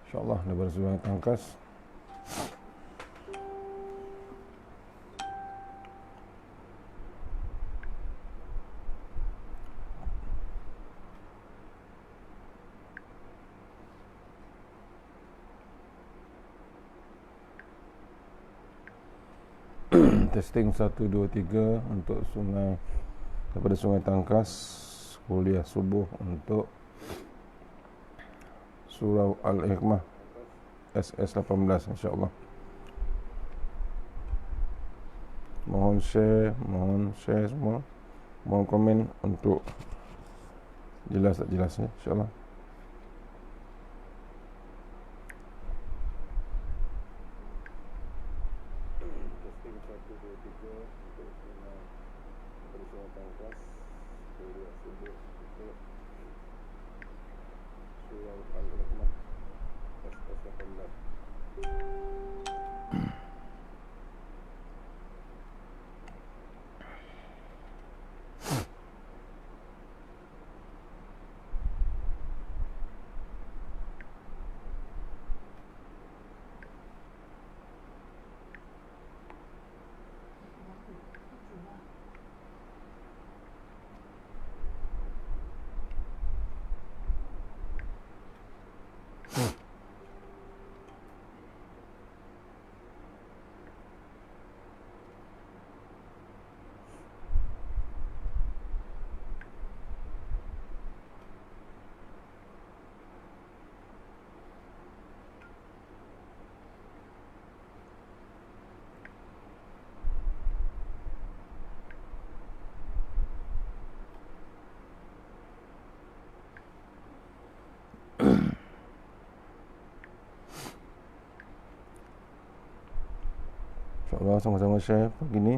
InsyaAllah daripada Sungai Tangkas. Testing 1, 2, 3 untuk sungai, daripada Sungai Tangkas, kuliah subuh untuk Surau Al-Hikmah SS18 insyaAllah. Mohon share semua, mohon komen untuk jelas tak jelasnya insyaAllah. InsyaAllah sama-sama share pagi ni.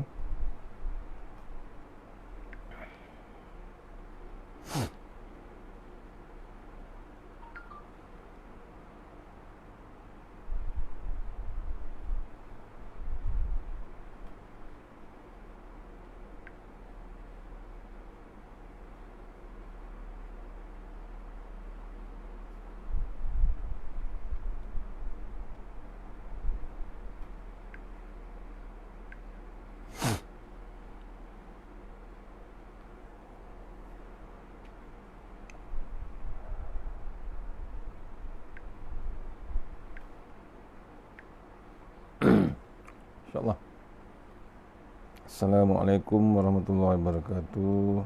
InsyaAllah. Assalamualaikum warahmatullahi wabarakatuh.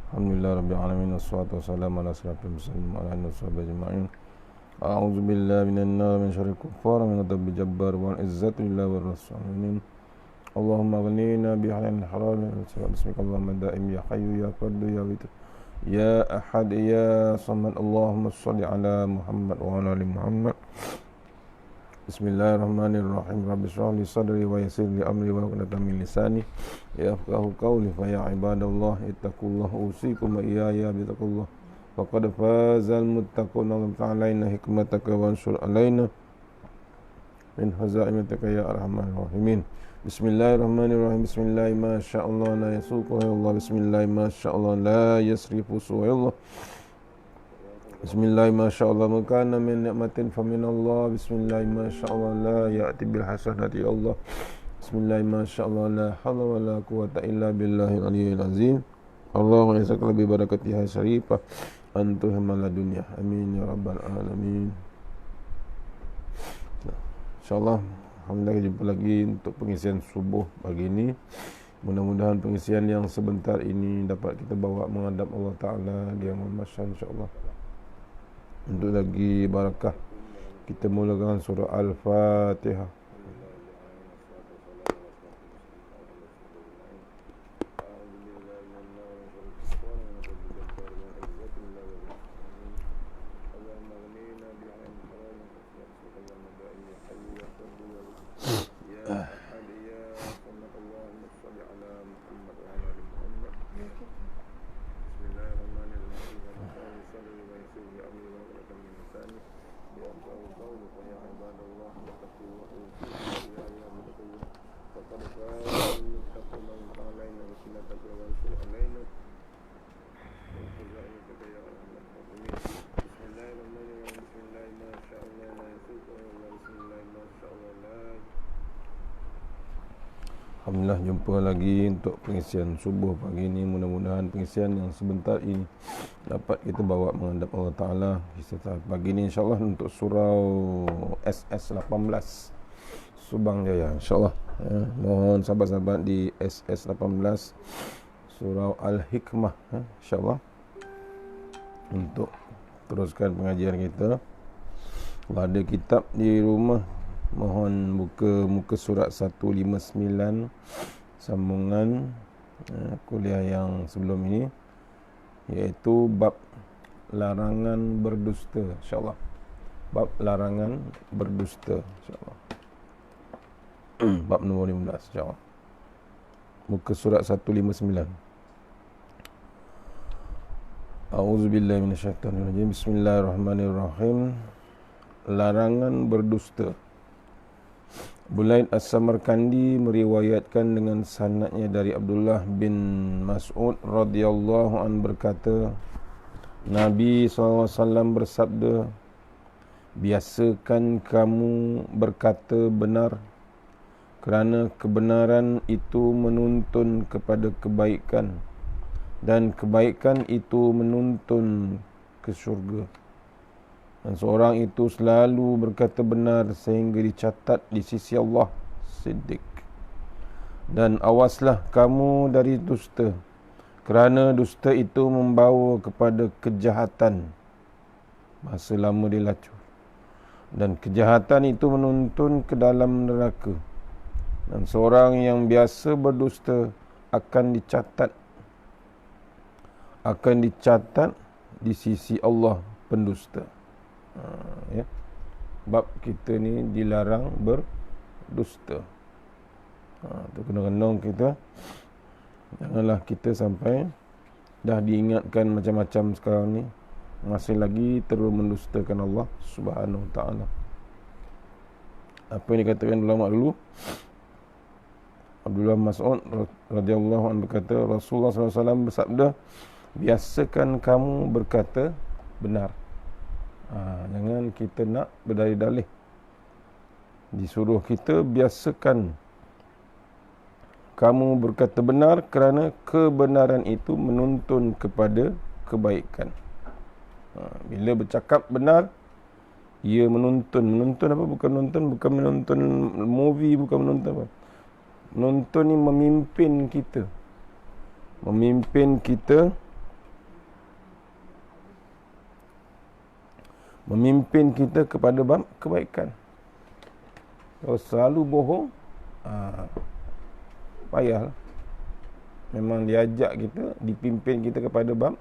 Alhamdulillah rabbil alamin, wassalatu wassalamu ala asyrafil mursalin wa ala alihi washabihi ajma'in. A'udzu billahi minan nar min syarril kuffar min ghadabi jabbar wal izzatu lillahi war rasulin. Allahumma ghnina bi halal haram wa bismika Allahumma da'im ya hayyu ya fardu ya witr ya ahad ya samad. Allahumma shalli ala Muhammad wa ala ali Muhammad. Bismillahirrahmanirrahim. Rabbi shrah li sadri wa yassir li amri wa hlul min lisani yafqahu qawli. Fa ya ibadallah ittaqullaha usikum wa iyaya bittaqullah. Faqad fazal muttaqun. Allah ta'alaina hikmataka wa ansur alaina min hazaimatika ya arhamar rahimin. Bismillahirrahmanirrahim. Bismillah ma sya'allah la yasuqu ya Allah. Bismillah ma sya'allah la yasrifu ya Allah. Bismillah ma sya'allah makana min ni'matin fa min Allah. Bismillah ma sya'allah la ya'ti bil hasanati ya Allah. Bismillah ma sya'allah la hawla wa la quwwata illa billahil aliyyil azim. Allahumma yasak lebih barakatiha syarifah antu hamala dunya. Amin ya rabbal alamin. InsyaAllah alhamdulillah jumpa lagi untuk pengisian subuh pagi ini. Mudah-mudahan pengisian yang sebentar ini dapat kita bawa menghadap Allah Ta'ala di yang mahsyar insyaAllah. Untuk lagi barakah, kita mulakan surah Al-Fatihah. Alhamdulillah, jumpa lagi untuk pengisian subuh pagi ini. Mudah-mudahan pengisian yang sebentar ini dapat kita bawa menghadap Allah Ta'ala. Pagi ini insyaAllah untuk surau SS18 Subang Jaya, insyaAllah. Mohon sahabat-sahabat di SS18 surau Al-Hikmah, insyaAllah, untuk teruskan pengajian kita. Kalau ada kitab di rumah, mohon buka muka surat 159 sambungan kuliah yang sebelum ini, iaitu bab larangan berdusta, insyaAllah. Bab larangan berdusta, insyaAllah. Bab nombor 15, insyaAllah. Muka surat 159. A'udzubillahi minasyaitanirrajim. Bismillahirrahmanirrahim. Larangan berdusta. Bulaid As-Samarkandi meriwayatkan dengan sanadnya dari Abdullah bin Mas'ud radhiyallahu an berkata, Nabi SAW bersabda, biasakan kamu berkata benar, kerana kebenaran itu menuntun kepada kebaikan, dan kebaikan itu menuntun ke syurga. Dan seorang itu selalu berkata benar sehingga dicatat di sisi Allah siddiq. Dan awaslah kamu dari dusta, kerana dusta itu membawa kepada kejahatan. Masa lama dia lacur. Dan kejahatan itu menuntun ke dalam neraka. Dan seorang yang biasa berdusta akan dicatat di sisi Allah pendusta. Ya. Bab kita ni dilarang berdusta. Tu kena-kena kita, janganlah kita sampai dah diingatkan macam-macam sekarang ni masih lagi terus mendustakan Allah Subhanahu Wa Taala. Apa yang dikatakan ulama dulu, Abdullah Mas'ud radhiyallahu anhu berkata, Rasulullah SAW bersabda, biasakan kamu berkata benar. Jangan kita nak berdalih-dalih. Disuruh kita biasakan kamu berkata benar, kerana kebenaran itu menuntun kepada kebaikan. Bila bercakap benar, ia menuntun. Menuntun apa? Bukan menonton movie, bukan menonton apa. Menonton ni memimpin kita. Memimpin kita kepada bab kebaikan. Kalau selalu bohong, payah. Memang diajak kita, dipimpin kita kepada bab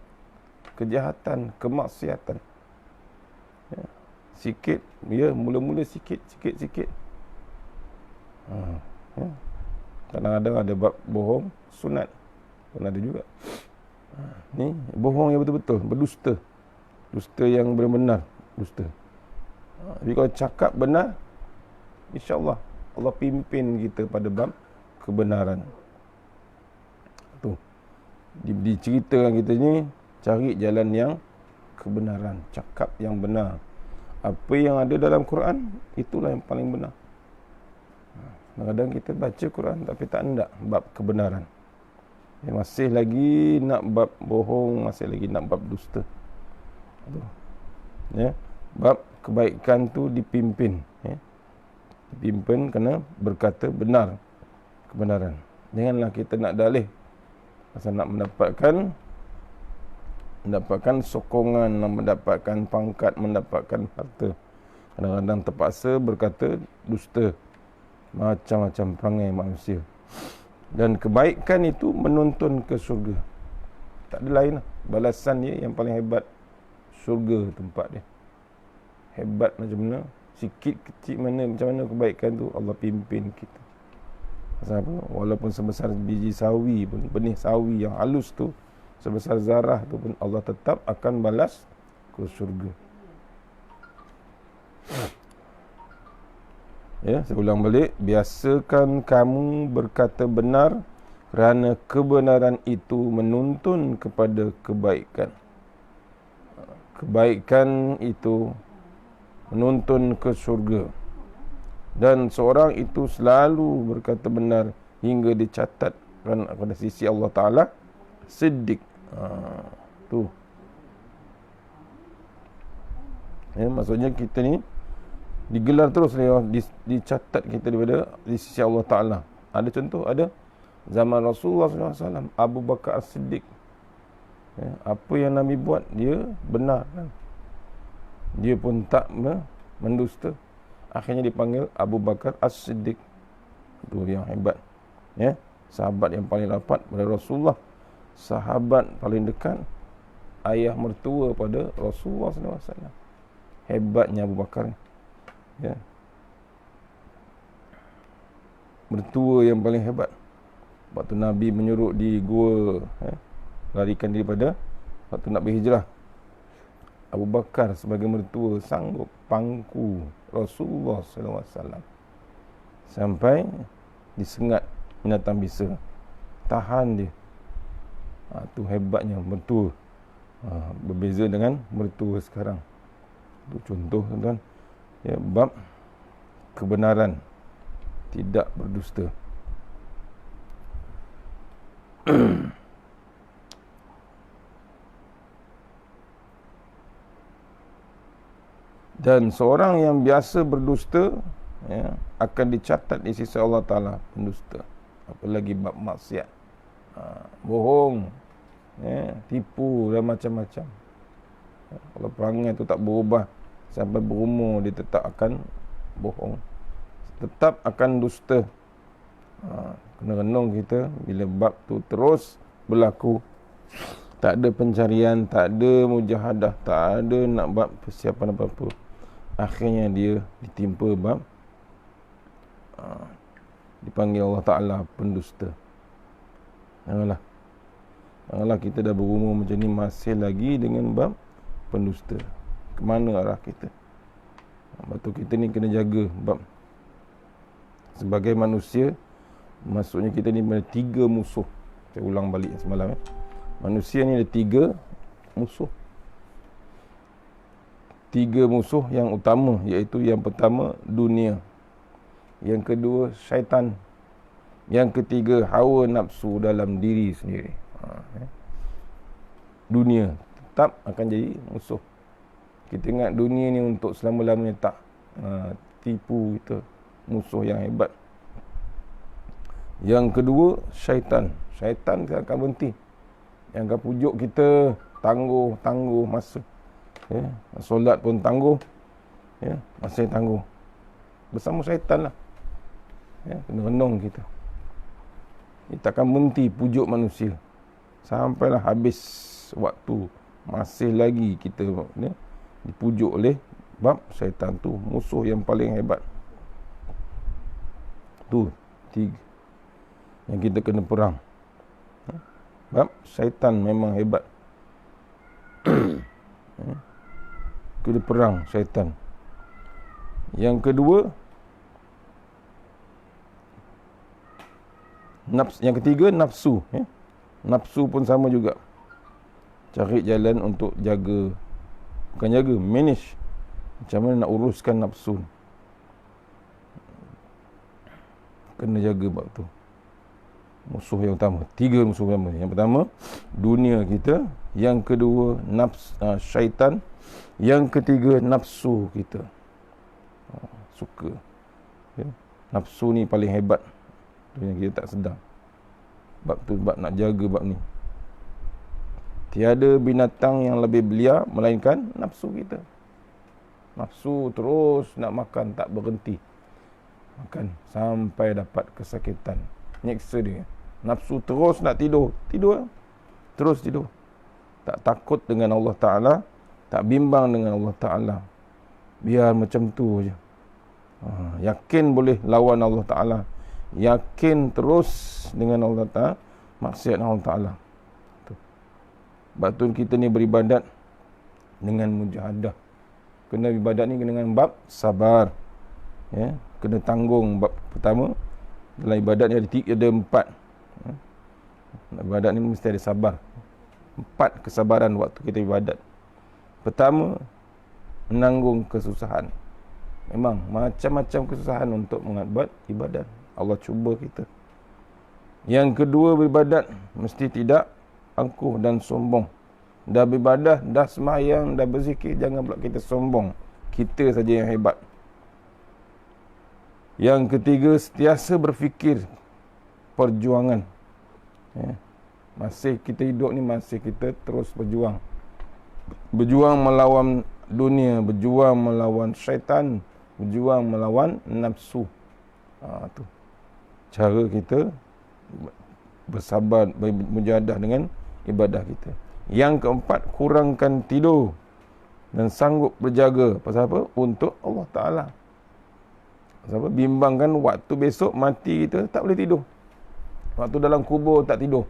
kejahatan, kemaksiatan. Ya. Sikit, mula-mula sikit. Ya. Kadang-kadang ada bab bohong sunat, pun ada juga. Ni bohong yang betul-betul, berdusta. Dusta yang benar-benar dusta. Tapi kalau cakap benar, insya-Allah Allah pimpin kita pada bab kebenaran. Tu. Diceritakan kita ni cari jalan yang kebenaran, cakap yang benar. Apa yang ada dalam Quran, itulah yang paling benar. Kadang-kadang kita baca Quran tapi tak hendak bab kebenaran. Masih lagi nak bab bohong, masih lagi nak bab dusta. Ya, bab kebaikan tu dipimpin, ya. Dipimpin kena berkata benar, kebenaran. Janganlah kita nak dalih pasal nak mendapatkan sokongan, nak mendapatkan pangkat, mendapatkan harta. Kadang-kadang terpaksa berkata dusta. Macam-macam perangai manusia. Dan kebaikan itu menuntun ke syurga. Tak ada lain lah. Balasan dia yang paling hebat, syurga tempat dia. Hebat macam mana, sikit kecil mana, macam mana kebaikan tu Allah pimpin kita. Pasal apa? Walaupun sebesar biji sawi pun, benih sawi yang halus tu, sebesar zarah tu pun, Allah tetap akan balas ke syurga. Ya, saya ulang balik. Biasakan kamu berkata benar, kerana kebenaran itu menuntun kepada kebaikan. Kebaikan itu menuntun ke syurga. Dan seorang itu selalu berkata benar hingga dicatatkan pada sisi Allah Ta'ala siddiq. Tu. Ya, maksudnya kita ni digelar terus dicatat kita daripada di sisi Allah Ta'ala. Ada contoh, ada zaman Rasulullah SAW, Abu Bakar As-Siddiq. Ya, apa yang Nabi buat, dia benar kan? Dia pun tak mendusta. Akhirnya dipanggil Abu Bakar As-Siddiq. Itu yang hebat. Ya, sahabat yang paling rapat pada Rasulullah, sahabat paling dekat, ayah mertua pada Rasulullah SAW. Hebatnya Abu Bakar. Ya. Mertua yang paling hebat. Waktu Nabi menyuruh di gua, larikan daripada waktu nak berhijrah, Abu Bakar sebagai mertua sanggup pangku Rasulullah SAW sampai disengat binatang bisa, tahan dia. Tu hebatnya mertua. Berbeza dengan mertua sekarang. Itu contoh, tuan-tuan. Ya, bab kebenaran, tidak berdusta. Dan seorang yang biasa berdusta, ya, akan dicatat di sisi Allah Ta'ala pendusta. Apalagi bab maksiat, bohong, ya, tipu dan macam-macam. Kalau perangai itu tak berubah sampai berumur, dia tetap akan bohong, tetap akan dusta. Kena renung kita bila bab tu terus berlaku. Tak ada pencarian, tak ada mujahadah, tak ada nak buat persiapan apa-apa. Akhirnya dia ditimpa bab, dipanggil Allah Ta'ala pendusta. Janganlah kita dah berumur macam ni masih lagi dengan bab pendusta. Kemana arah kita? Sebab tu kita ni kena jaga bab. Sebagai manusia, maksudnya kita ni ada 3 musuh. Saya ulang balik semalam. Manusia ni ada 3 musuh. 3 musuh yang utama, iaitu yang pertama dunia, yang kedua syaitan, yang ketiga hawa nafsu dalam diri sendiri. Dunia tetap akan jadi musuh. Kita ingat dunia ni untuk selama-lamanya, tak. Tipu kita, musuh yang hebat. Yang kedua syaitan. Syaitan akan berhenti, yang akan pujuk kita tangguh masa. Ya, solat pun tangguh, ya, masih tangguh. Bersama syaitan lah. Ya, kena renung kita. Dia takkan berhenti pujuk manusia sampailah habis waktu. Masih lagi kita, ya, dipujuk oleh bab syaitan tu, musuh yang paling hebat. Tu 3 yang kita kena perang. Bab syaitan memang hebat. Kena perang syaitan. Yang kedua, yang ketiga nafsu. Nafsu pun sama juga. Cari jalan untuk jaga, bukan jaga, manage. Macam mana nak uruskan nafsu. Kena jaga bab tu. Musuh yang utama. 3 musuh utama. Yang pertama dunia kita, yang kedua syaitan, yang ketiga nafsu kita. Suka, ya. Nafsu ni paling hebat. Tu yang kita tak sedar. Bab tu bab nak jaga bab ni. Tiada binatang yang lebih belia melainkan nafsu kita. Nafsu terus nak makan, tak berhenti makan sampai dapat kesakitan, nyeksa dia. Nafsu terus nak tidur, terus tidur. Tak takut dengan Allah Ta'ala, tak bimbang dengan Allah Ta'ala. Biar macam tu je. Yakin boleh lawan Allah Ta'ala, yakin terus dengan Allah Ta'ala, maksiat Allah Ta'ala. Sebab tu kita ni beribadat dengan mujahadah. Kena ibadat ni dengan bab sabar, ya. Kena tanggung. Bab pertama dalam ibadat ni ada 4. Ibadat ni mesti ada sabar. 4 kesabaran waktu kita ibadat. Pertama, menanggung kesusahan. Memang macam-macam kesusahan untuk mengabat ibadat. Allah cuba kita. Yang kedua, beribadat mesti tidak angkuh dan sombong. Dah beribadah, dah sembahyang, dah berzikir, jangan pula kita sombong. Kita saja yang hebat. Yang ketiga, sentiasa berfikir perjuangan. Masih kita hidup ni, masih kita terus berjuang. Berjuang melawan dunia, berjuang melawan syaitan, berjuang melawan nafsu. Tu cara kita bersabar, bermujahadah dengan ibadah kita. Yang keempat, kurangkan tidur dan sanggup berjaga. Pasal apa? Untuk Allah Ta'ala. Pasal apa? Bimbangkan waktu besok mati kita tak boleh tidur. Waktu dalam kubur tak tidur.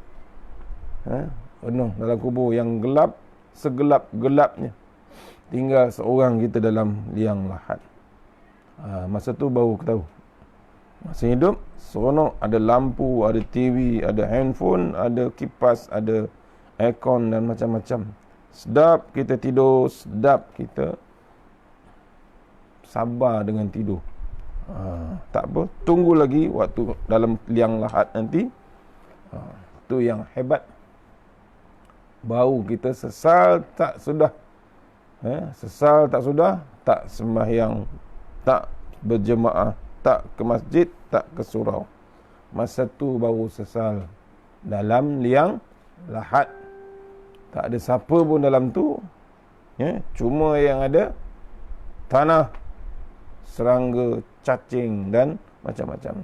Penuh dalam kubur yang gelap, segelap-gelapnya. Tinggal seorang kita dalam liang lahat. Masa tu baru kita tahu. Masa hidup, seronok. Ada lampu, ada TV, ada handphone, ada kipas, ada aircon dan macam-macam. Sedap kita tidur, sedap kita sabar dengan tidur. Tak apa, tunggu lagi waktu dalam liang lahat nanti. Itu yang hebat. Baru kita sesal tak sudah. Sesal tak sudah, tak sembahyang, tak berjemaah, tak ke masjid, tak ke surau. Masa tu baru sesal. Dalam liang lahat. Tak ada siapa pun dalam tu. Cuma yang ada tanah, serangga, cacing dan macam-macam.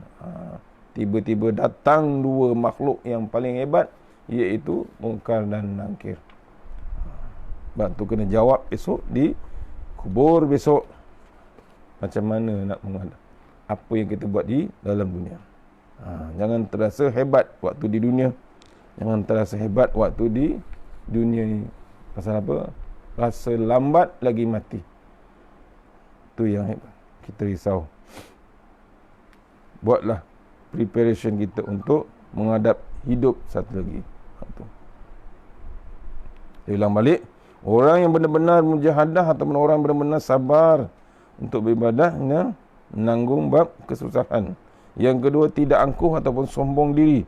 Tiba-tiba datang dua makhluk yang paling hebat, iaitu Munkar dan Nakir. Sebab tu kena jawab esok di kubur besok. Macam mana nak menghadap apa yang kita buat di dalam dunia. Jangan terasa hebat waktu di dunia. Jangan terasa hebat waktu di dunia ni. Pasal apa? Rasa lambat lagi mati. Tu yang hebat. Kita risau. Buatlah preparation kita untuk menghadap hidup satu lagi. Saya ulang balik. Orang yang benar-benar mujahadah ataupun orang benar-benar sabar untuk beribadah, menanggung bab kesusahan. Yang kedua, tidak angkuh ataupun sombong diri.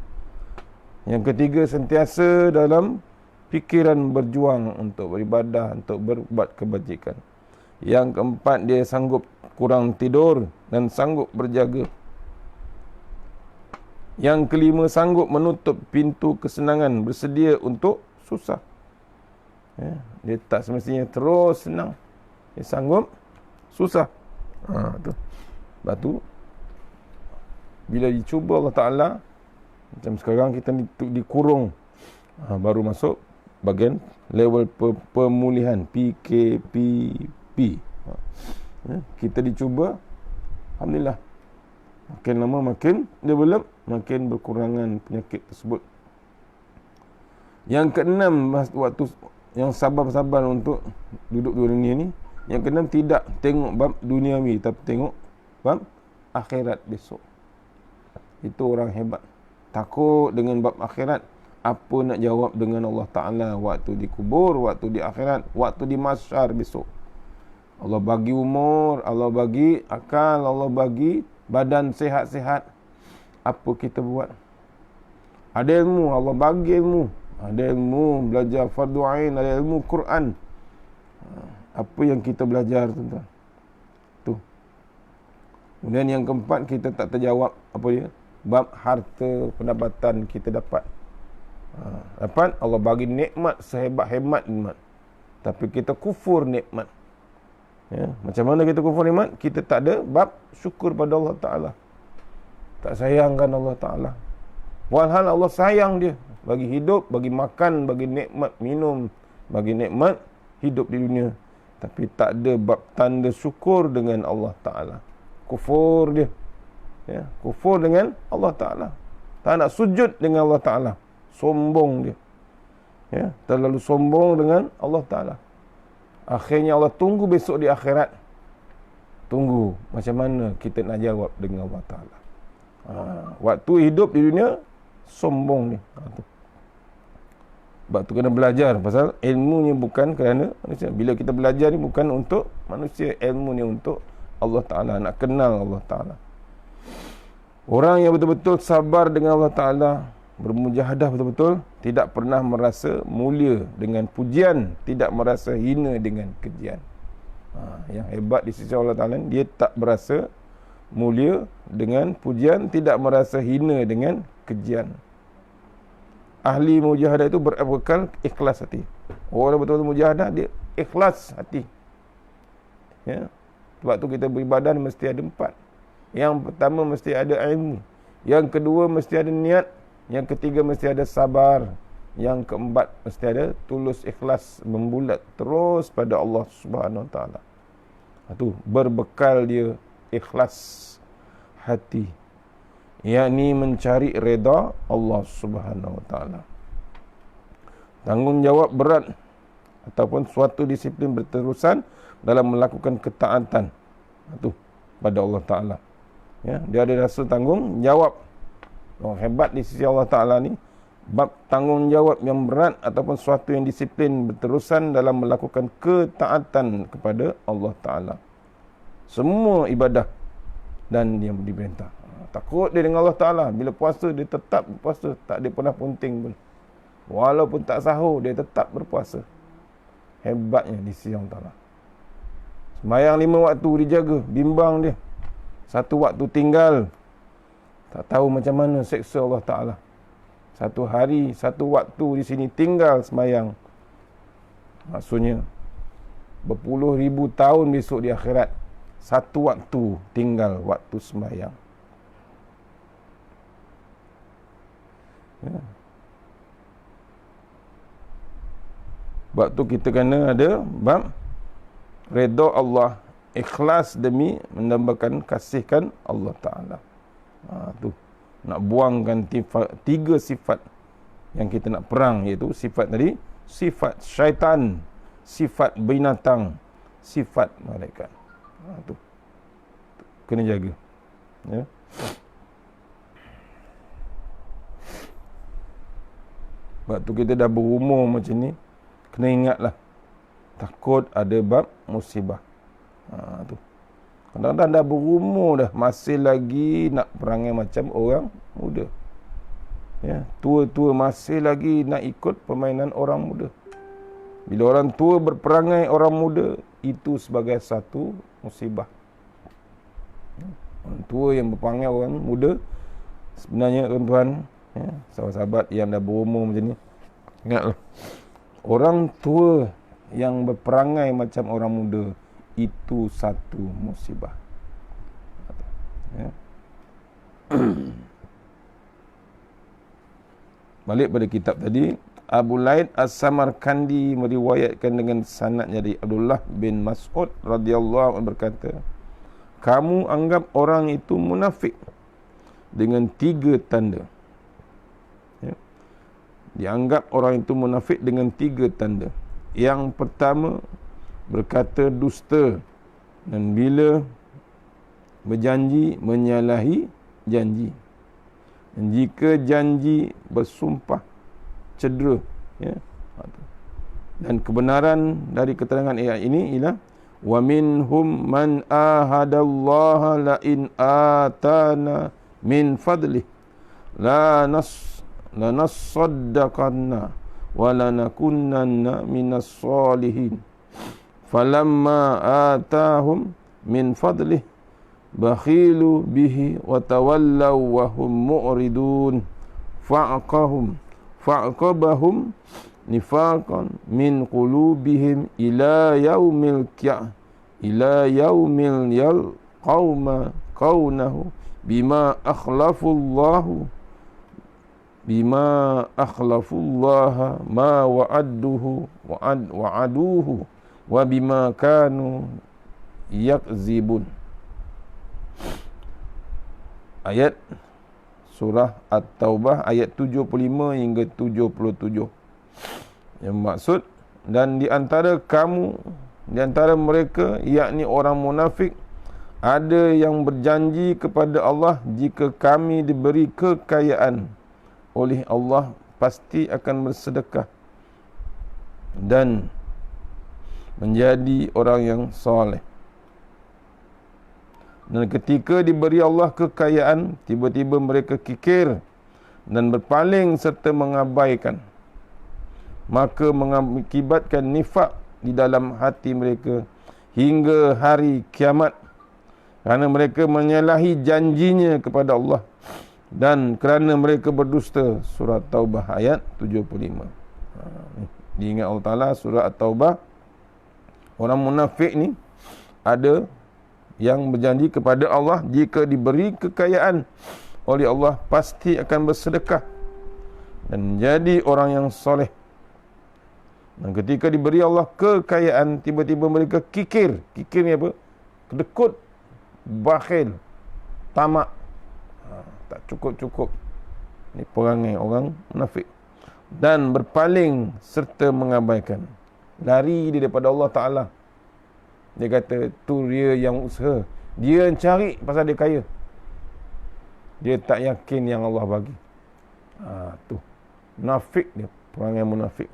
Yang ketiga, sentiasa dalam fikiran berjuang untuk beribadah, untuk berbuat kebajikan. Yang keempat, dia sanggup kurang tidur dan sanggup berjaga. Yang kelima, sanggup menutup pintu kesenangan, bersedia untuk susah. Dia tak semestinya terus senang. Dia sanggup susah. Tu. Sebab tu, bila dicuba Allah Ta'ala, macam sekarang kita dikurung, baru masuk bahagian level pemulihan, PKPP. Kita dicuba, alhamdulillah. Makin lama makin develop, makin berkurangan penyakit tersebut. Yang keenam, waktu yang sabar-sabar untuk duduk di dunia ni, yang keenam, tidak tengok bab duniawi, tapi tengok bab akhirat besok. Itu orang hebat. Takut dengan bab akhirat. Apa nak jawab dengan Allah Ta'ala waktu di kubur, waktu di akhirat, waktu di mahsyar besok. Allah bagi umur, Allah bagi akal, Allah bagi badan sihat-sihat. Apa kita buat? Ada ilmu, Allah bagi ilmu. Ada ilmu belajar fardu ain, ada ilmu Quran. Apa yang kita belajar, tuan-tuan? Tu. Kemudian yang keempat, kita tak terjawab apa dia? Bab harta pendapatan kita dapat. Dapat Allah bagi nikmat sehebat-hebat nikmat. Tapi kita kufur nikmat. Macam mana kita kufur nikmat? Kita tak ada bab syukur pada Allah Ta'ala. Tak sayangkan Allah Ta'ala. Walhal Allah sayang dia. Bagi hidup, bagi makan, bagi nikmat minum, bagi nikmat hidup di dunia. Tapi tak ada bab tanda syukur dengan Allah Ta'ala. Kufur dia. Kufur dengan Allah Ta'ala. Tak nak sujud dengan Allah Ta'ala. Sombong dia. Terlalu sombong dengan Allah Ta'ala. Akhirnya Allah tunggu besok di akhirat. Tunggu macam mana kita nak jawab dengan Allah Ta'ala. Waktu hidup di dunia, sombong ni. Sebab tu kena belajar. Pasal ilmu ni bukan kerana manusia. Bila kita belajar ni bukan untuk manusia. Ilmu ni untuk Allah Ta'ala. Nak kenal Allah Ta'ala. Orang yang betul-betul sabar dengan Allah Ta'ala, bermujahadah betul-betul, tidak pernah merasa mulia dengan pujian, tidak merasa hina dengan kejian. Yang hebat di sisi Allah Ta'ala, dia tak berasa mulia dengan pujian, tidak merasa hina dengan kejian. Ahli mujahadah itu berbekal ikhlas hati. Orang betul-betul mujahadah, dia ikhlas hati. Ya. Sebab tu kita beribadah mesti ada 4. Yang pertama mesti ada ilmu. Yang kedua mesti ada niat. Yang ketiga mesti ada sabar. Yang keempat mesti ada tulus ikhlas, membulat terus pada Allah Subhanahu Wa Taala. Itu berbekal dia ikhlas hati, yakni mencari redha Allah Subhanahu Wa Taala. Tanggungjawab berat ataupun suatu disiplin berterusan dalam melakukan ketaatan itu pada Allah Taala. Ya, dia ada rasa tanggungjawab. Orang hebat di sisi Allah Taala ni bab tanggungjawab yang berat ataupun suatu yang disiplin berterusan dalam melakukan ketaatan kepada Allah Taala. Semua ibadah dan yang diperintah. Takut dia dengan Allah Ta'ala. Bila puasa, dia tetap berpuasa. Tak dia pernah punting pun. Walaupun tak sahur, dia tetap berpuasa. Hebatnya di sisi Allah Ta'ala. Sembayang 5 waktu dijaga. Bimbang dia. 1 waktu tinggal. Tak tahu macam mana seksa Allah Ta'ala. 1 hari, 1 waktu di sini tinggal sembayang. Maksudnya, berpuluh ribu tahun besok di akhirat. 1 waktu tinggal waktu sembahyang. Ya. Sebab tu kita kena ada bab redha Allah, ikhlas demi mendambakan kasihkan Allah Ta'ala. Tu nak buangkan 3 sifat yang kita nak perang, iaitu sifat tadi, sifat syaitan, sifat binatang, sifat malaikat. Tu kena jaga. Ya. Sebab tu kita dah berumur macam ni, kena ingatlah, takut ada bab musibah. Tu. Kadang-kadang dah berumur dah, masih lagi nak perangai macam orang muda. Ya, tua-tua masih lagi nak ikut permainan orang muda. Bila orang tua berperangai orang muda, itu sebagai satu musibah. Orang tua yang berperangai orang muda, sebenarnya tuan-tuan, ya, sahabat-sahabat yang dah berumur macam ni, ingatlah, orang tua yang berperangai macam orang muda, itu satu musibah. Ya. Balik pada kitab tadi, Abu Laid As-Samarkandi meriwayatkan dengan sanadnya dari Abdullah bin Mas'ud radhiyallahu anhu berkata, kamu anggap orang itu munafik dengan 3 tanda. Ya. Dianggap orang itu munafik dengan 3 tanda. Yang pertama, berkata dusta, dan bila berjanji menyalahi janji. Dan jika janji bersumpah cedera. Ya. Dan kebenaran dari keterangan ayat ini ialah wa minhum man ahadallaha la in atana min fadlih la nasaddaqanna wa lanakunanna minas solihin falamma atahum min fadlih bakhilu bihi wa tawallaw wa hum mu'ridun fa'aqabahum nifaqan min qulubihim ila yaumil yalqauma qawnahu bima akhlafullaha ma wa'aduhu wa bima kanu yakzibun. Ayat surah At-Taubah ayat 75 hingga 77. Yang maksud, dan di antara mereka, yakni orang munafik, ada yang berjanji kepada Allah, jika kami diberi kekayaan oleh Allah, pasti akan bersedekah dan menjadi orang yang soleh. Dan ketika diberi Allah kekayaan, tiba-tiba mereka kikir dan berpaling serta mengabaikan. Maka mengakibatkan nifak di dalam hati mereka hingga hari kiamat. Kerana mereka menyalahi janjinya kepada Allah dan kerana mereka berdusta. Surah Taubah ayat 75. Diingat Allah Ta'ala surah At-Taubah. Orang munafik ni ada yang berjanji kepada Allah, jika diberi kekayaan oleh Allah pasti akan bersedekah dan menjadi orang yang soleh. Dan ketika diberi Allah kekayaan, tiba-tiba mereka kikir. Kikir ni apa? Kedekut, bakhil, tamak, tak cukup-cukup. Ini perangai orang munafik. Dan berpaling serta mengabaikan, lari dia daripada Allah Ta'ala. Dia kata tu dia yang usaha, dia yang cari pasal dia kaya, dia tak yakin yang Allah bagi. Tu munafik dia, perangai munafik.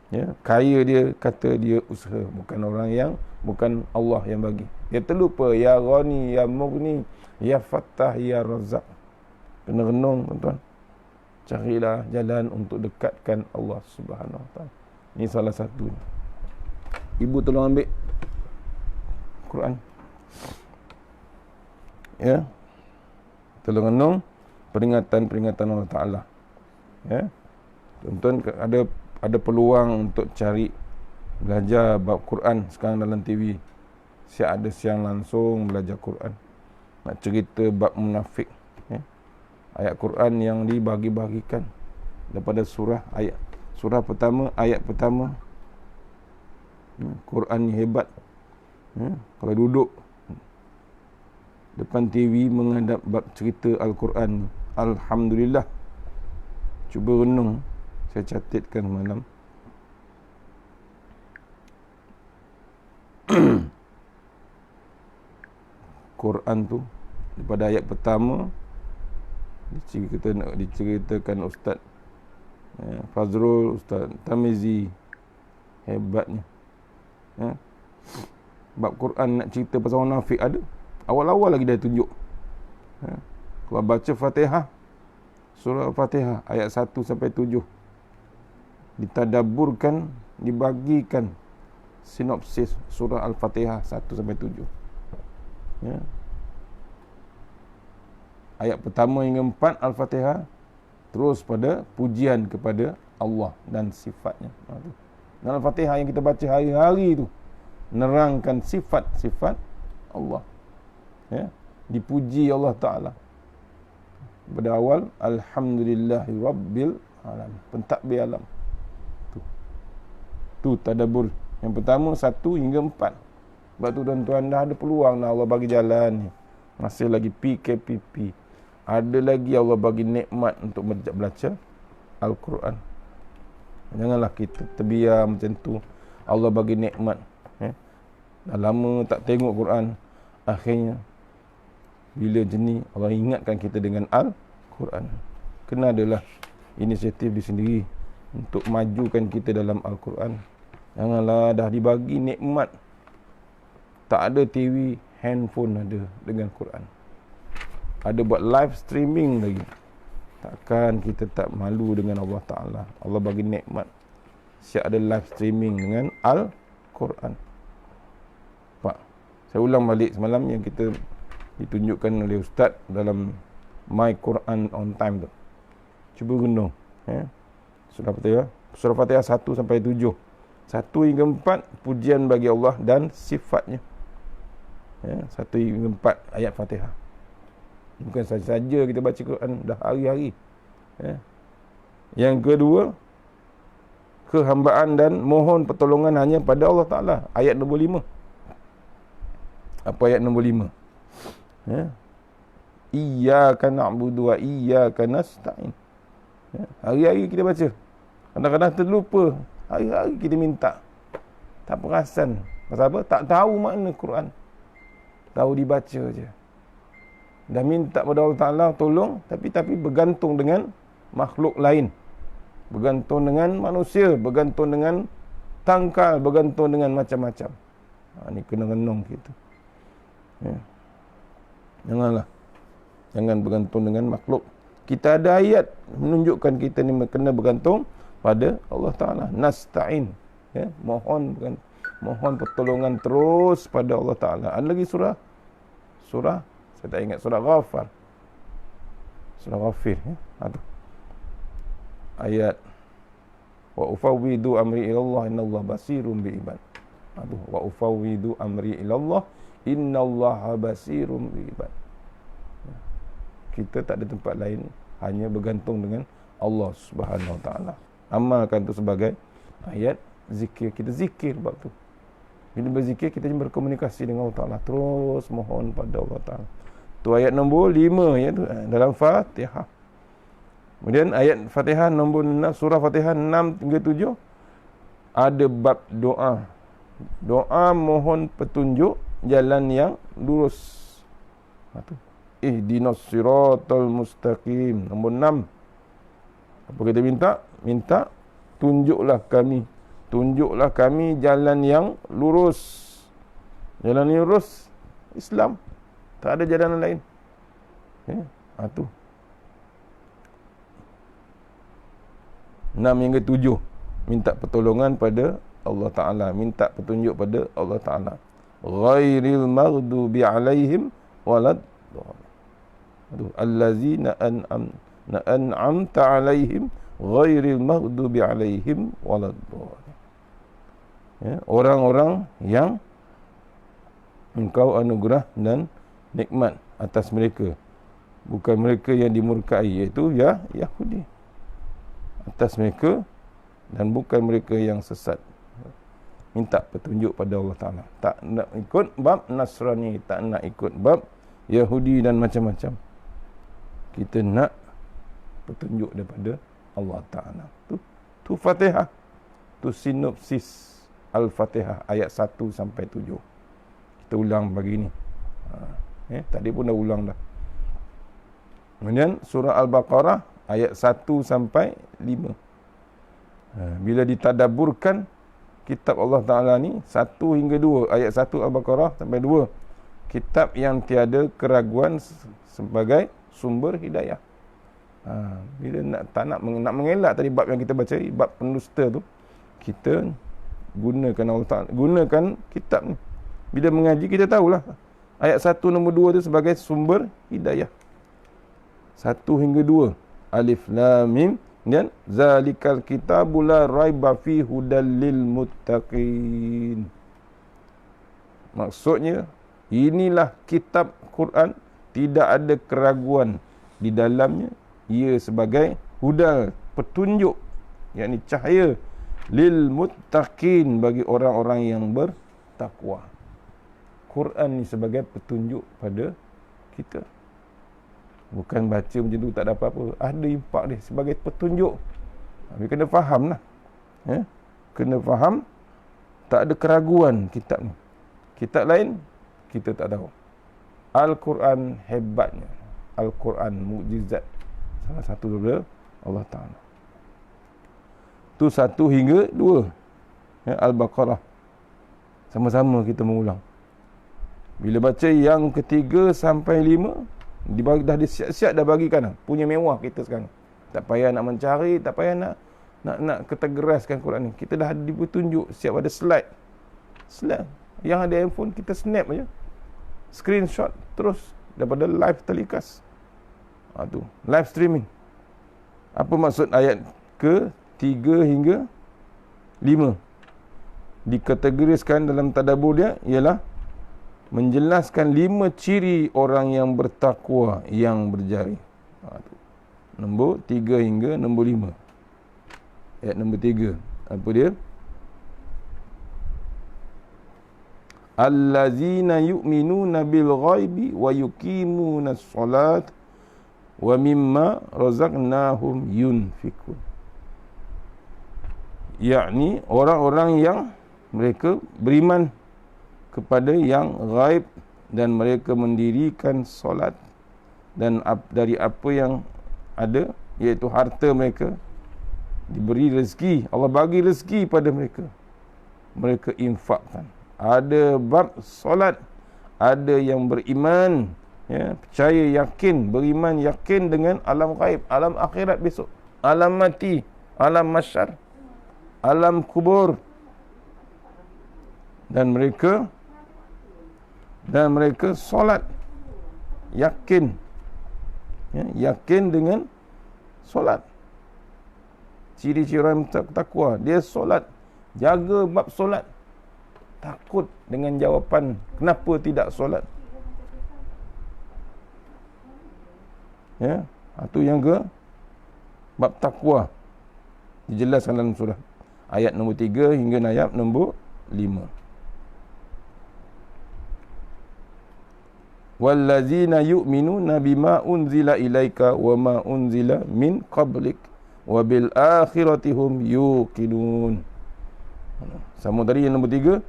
Ya, kaya dia kata dia usaha, bukan orang yang, bukan Allah yang bagi. Dia terlupa ya Ghani, ya Mughni, ya Fattah, ya Razzaq. Kena renung tuan-tuan. Carilah jalan untuk dekatkan Allah Subhanahu Wa Taala. Ini salah satu. Ibu tolong ambil Quran. Ya. Tolong renung peringatan-peringatan Allah Taala. Ya. Tuan-tuan ada peluang untuk cari belajar bab Quran sekarang dalam TV. Siap ada siang langsung belajar Quran. Nak cerita bab munafik, ya. Ayat Quran yang dibagi-bagikan daripada surah pertama, ayat pertama. Quran ni hebat. Kalau duduk depan TV menghadap bab cerita Al-Quran, alhamdulillah. Cuba renung. Saya catatkan malam. Quran tu daripada ayat pertama diceritakan Ustaz Fazrul, Ustaz Tamizi, hebatnya. Bab Quran nak cerita pasal orang munafik ada. Awal-awal lagi dah tunjuk. Kalau baca Fatihah, surah Fatihah ayat 1 sampai 7, ditadabburkan, dibagikan sinopsis surah Al-Fatihah 1 sampai 7. Ya. Ayat pertama hingga 4 Al-Fatihah terus pada pujian kepada Allah dan sifatnya. Dan Al-Fatihah yang kita baca hari-hari tu nerangkan sifat-sifat Allah. Ya, dipuji Allah Ta'ala. Pada awal alhamdulillahi rabbil alamin, pentadbir alam. Tu tadabbur yang pertama 1 hingga 4. Sebab tu tuan-tuan dah ada peluang dah Allah bagi jalan ni. Masih lagi PKPP. Ada lagi Allah bagi nikmat untuk belajar Al-Quran. Janganlah kita terbiar macam tu. Allah bagi nikmat. Dah lama tak tengok Quran. Akhirnya bila jenis Allah ingatkan kita dengan Al-Quran. Kena adalah inisiatif di sendiri untuk majukan kita dalam Al-Quran. Janganlah dah dibagi nikmat, tak ada TV, handphone ada dengan Quran. Ada buat live streaming lagi. Takkan kita tak malu dengan Allah Ta'ala. Allah bagi nikmat. Siap ada live streaming dengan Al-Quran. Pak, saya ulang balik semalam yang kita ditunjukkan oleh Ustaz dalam My Quran on Time tu. Cuba renung. Surah Fatihah 1 sampai 7. 1 hingga 4 pujian bagi Allah dan sifatnya. 1 hingga 4 ayat Fatihah. Bukan saja-saja kita baca Quran dah hari-hari. Yang kedua, kehambaan dan mohon pertolongan hanya pada Allah Ta'ala. Ayat nombor 5. Apa ayat nombor 5? Iyyaka na'budu wa iyyaka nasta'in. Hari-hari kita baca. Kadang-kadang terlupa. Hari-hari kita minta. Tak perasan. Pasal apa? Tak tahu makna Quran. Tahu dibaca je. Dah minta pada Allah Ta'ala tolong, tapi bergantung dengan makhluk lain. Bergantung dengan manusia, bergantung dengan tangkal, bergantung dengan macam-macam. Ni kena renung kita. Jangan bergantung dengan makhluk. Kita ada ayat menunjukkan kita ni kena bergantung pada Allah Ta'ala. Nasta'in. Ya, mohon pertolongan terus pada Allah Ta'ala. Ada lagi surah, saya tak ingat, surah Ghafir. Ya. Ayat wa ufawwidu amri ilallah innallaha basirun bi ibad. Wa ufawwidu amri ilallah innallaha basirun bi ibad. Kita tak ada tempat lain, hanya bergantung dengan Allah Subhanahu Wa Taala. Amalkan tu sebagai ayat zikir. Kita zikir bab tu. Bila berzikir, kita berkomunikasi dengan Allah Taala, terus mohon pada Allah Taala. Tu ayat nombor 5 ya tu dalam Fatihah. Kemudian ayat Fatihah nombor 6, surah Fatihah 6 hingga 7 ada bab doa. Doa mohon petunjuk jalan yang lurus. Tu ihdinas siratal mustaqim. Nombor 6. Apa kita minta tunjuklah kami jalan yang lurus. Jalan yang lurus Islam. Tak ada jalan lain. Tu 6 hingga 7 minta pertolongan pada Allah Ta'ala, minta petunjuk pada Allah Ta'ala. Ghairil maghdubi alaihim walad allazina an'amta alaihim ghairil maghdubi alaihim walad. Ya, orang-orang yang engkau anugerah dan nikmat atas mereka, bukan mereka yang dimurkai, iaitu Yahudi atas mereka, dan bukan mereka yang sesat. Minta petunjuk pada Allah Ta'ala. Tak nak ikut bab Nasrani, tak nak ikut bab Yahudi dan macam-macam. Kita nak petunjuk daripada Allah Ta'ala. Tu Fatihah. Tu sinopsis Al-Fatihah ayat 1 sampai 7. Kita ulang pagi ni. Tadi pun dah ulang dah. Kemudian surah Al-Baqarah ayat 1 sampai 5. Bila ditadaburkan kitab Allah Ta'ala ni 1 hingga 2, ayat 1 Al-Baqarah sampai 2, kitab yang tiada keraguan sebagai sumber hidayah. Bila nak mengelak tadi bab yang kita baca, bab pendusta tu, kita gunakan Allah Ta'ala, gunakan kitab ni. Bila mengaji kita tahulah ayat 1 nombor 2 tu sebagai sumber hidayah. 1 hingga 2, Alif Lam Mim, dan zalikal kitabu la raiba fi hudal lil muttaqin. Maksudnya inilah kitab Quran, tidak ada keraguan di dalamnya, ia sebagai hudal, petunjuk, yakni cahaya, lil muttaqin, bagi orang-orang yang bertakwa. Quran ni sebagai petunjuk pada kita. Bukan baca macam tu tak ada apa-apa. Ada impak dia sebagai petunjuk. Tapi kena faham lah. Kena faham. Tak ada keraguan kitab ni. Kitab lain kita tak tahu. Al-Quran hebatnya. Al-Quran mukjizat. Salah satu daripada Allah Ta'ala. Tu 1 hingga 2. Al-Baqarah. Sama-sama kita mengulang. Bila baca yang ketiga sampai 5, dah siap-siap dah bagikan punya mewah kita sekarang. Tak payah nak mencari, tak payah nak ketegeraskan Quran ni. Kita dah ditunjuk, siap ada slide. Yang ada handphone kita snap aja. Screenshot terus daripada live telecast. Tu live streaming. Apa maksud ayat ke 3 hingga 5? Dikategoriskan dalam tadabbur dia ialah menjelaskan 5 ciri orang yang bertakwa yang berjari. Nombor 3 hingga nombor 5. Ayat nombor 3. Apa dia? Allazina yu'minuna bil ghaibi wa yuqimunas salat wa mimma razaqnahum yunfikun. Yakni orang-orang yang mereka beriman kepada yang ghaib dan mereka mendirikan solat, dan dari apa yang ada, iaitu harta mereka, diberi rezeki, Allah bagi rezeki pada mereka, infakkan. Ada bab solat, ada yang beriman Ya, percaya, yakin, beriman, yakin dengan alam ghaib, alam akhirat besok, alam mati, alam mahsyar, alam kubur. Dan mereka solat, yakin, ya, yakin dengan solat. Ciri-ciri orang takwa, dia solat, jaga bab solat, takut dengan jawapan kenapa tidak solat. Ya, itu yang ke bab takwa dijelaskan dalam surah ayat nombor 3 hingga ayat nombor 5. Wallazina yu'minuna bima unzila ilaika wa ma unzila min qablik wa bil akhirati hum yuqinun. Sama tadi yang nombor 3,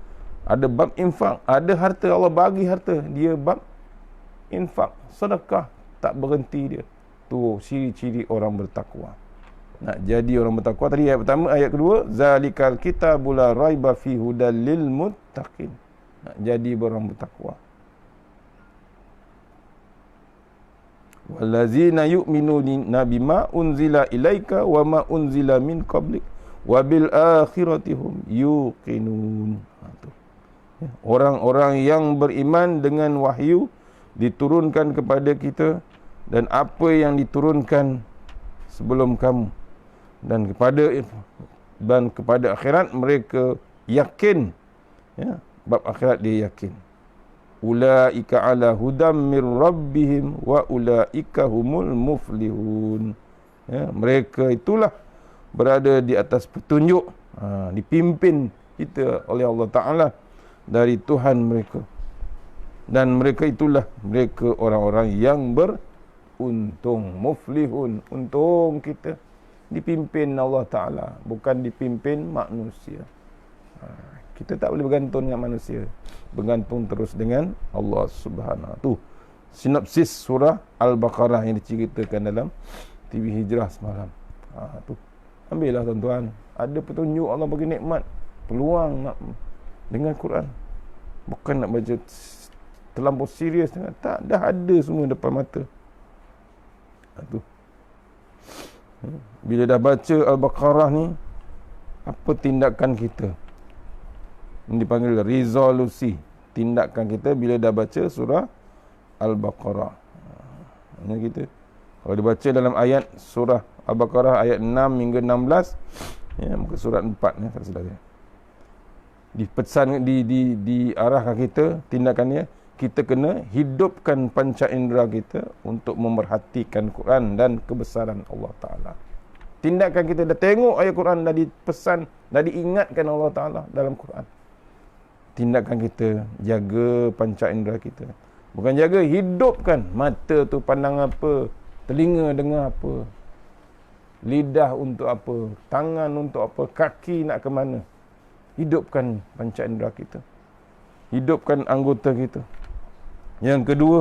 ada bab infak, ada harta, Allah bagi harta, dia bab infak, sedekah, tak berhenti dia. Tu ciri-ciri orang bertakwa. Nak jadi orang bertakwa tadi ayat pertama, ayat kedua, zalikal kitabul la raiba fi hudal lil muttaqin. Nak jadi orang bertakwa. Wallazina yu'minuna bima unzila ilaika wa ma unzila min qablik wa bil akhirati hum yuqinun. Orang-orang yang beriman dengan wahyu diturunkan kepada kita dan apa yang diturunkan sebelum kamu, dan kepada akhirat mereka yakin, ya, bab akhirat dia yakin. Ulaika ala hudam mir rabbihim wa ulaika humul muflihun. Ya, mereka itulah berada di atas petunjuk, dipimpin kita oleh Allah Ta'ala dari Tuhan mereka, dan mereka itulah mereka orang-orang yang beruntung, muflihun. Untung kita dipimpin Allah Ta'ala, bukan dipimpin manusia. Kita tak boleh bergantung dengan manusia, bergantung terus dengan Allah Subhanahu. Tu sinopsis surah Al-Baqarah yang diceritakan dalam TV Hijrah semalam. Tu ambillah tuan-tuan, ada petunjuk, Allah bagi nikmat, peluang nak dengar Quran, bukan nak baca terlampau serius. Tak, dah ada semua depan mata. Tu bila dah baca Al-Baqarah ni, apa tindakan kita? Ini dipanggil resolusi. Tindakan kita bila dah baca surah Al-Baqarah. Ini kita, kalau dibaca dalam ayat surah Al-Baqarah ayat 6 hingga 16, ya, muka surat 4 ya, tak salah. Dipesan, diarahkan kita tindakannya, kita kena hidupkan panca indera kita untuk memerhatikan Quran dan kebesaran Allah Ta'ala. Tindakan kita dah tengok ayat Quran, dah dipesan, dah diingatkan Allah Ta'ala dalam Quran. Tindakan kita jaga panca indera kita. Bukan jaga, hidupkan. Mata tu pandang apa, telinga dengar apa, lidah untuk apa, tangan untuk apa, kaki nak ke mana. Hidupkan panca indera kita, hidupkan anggota kita. Yang kedua,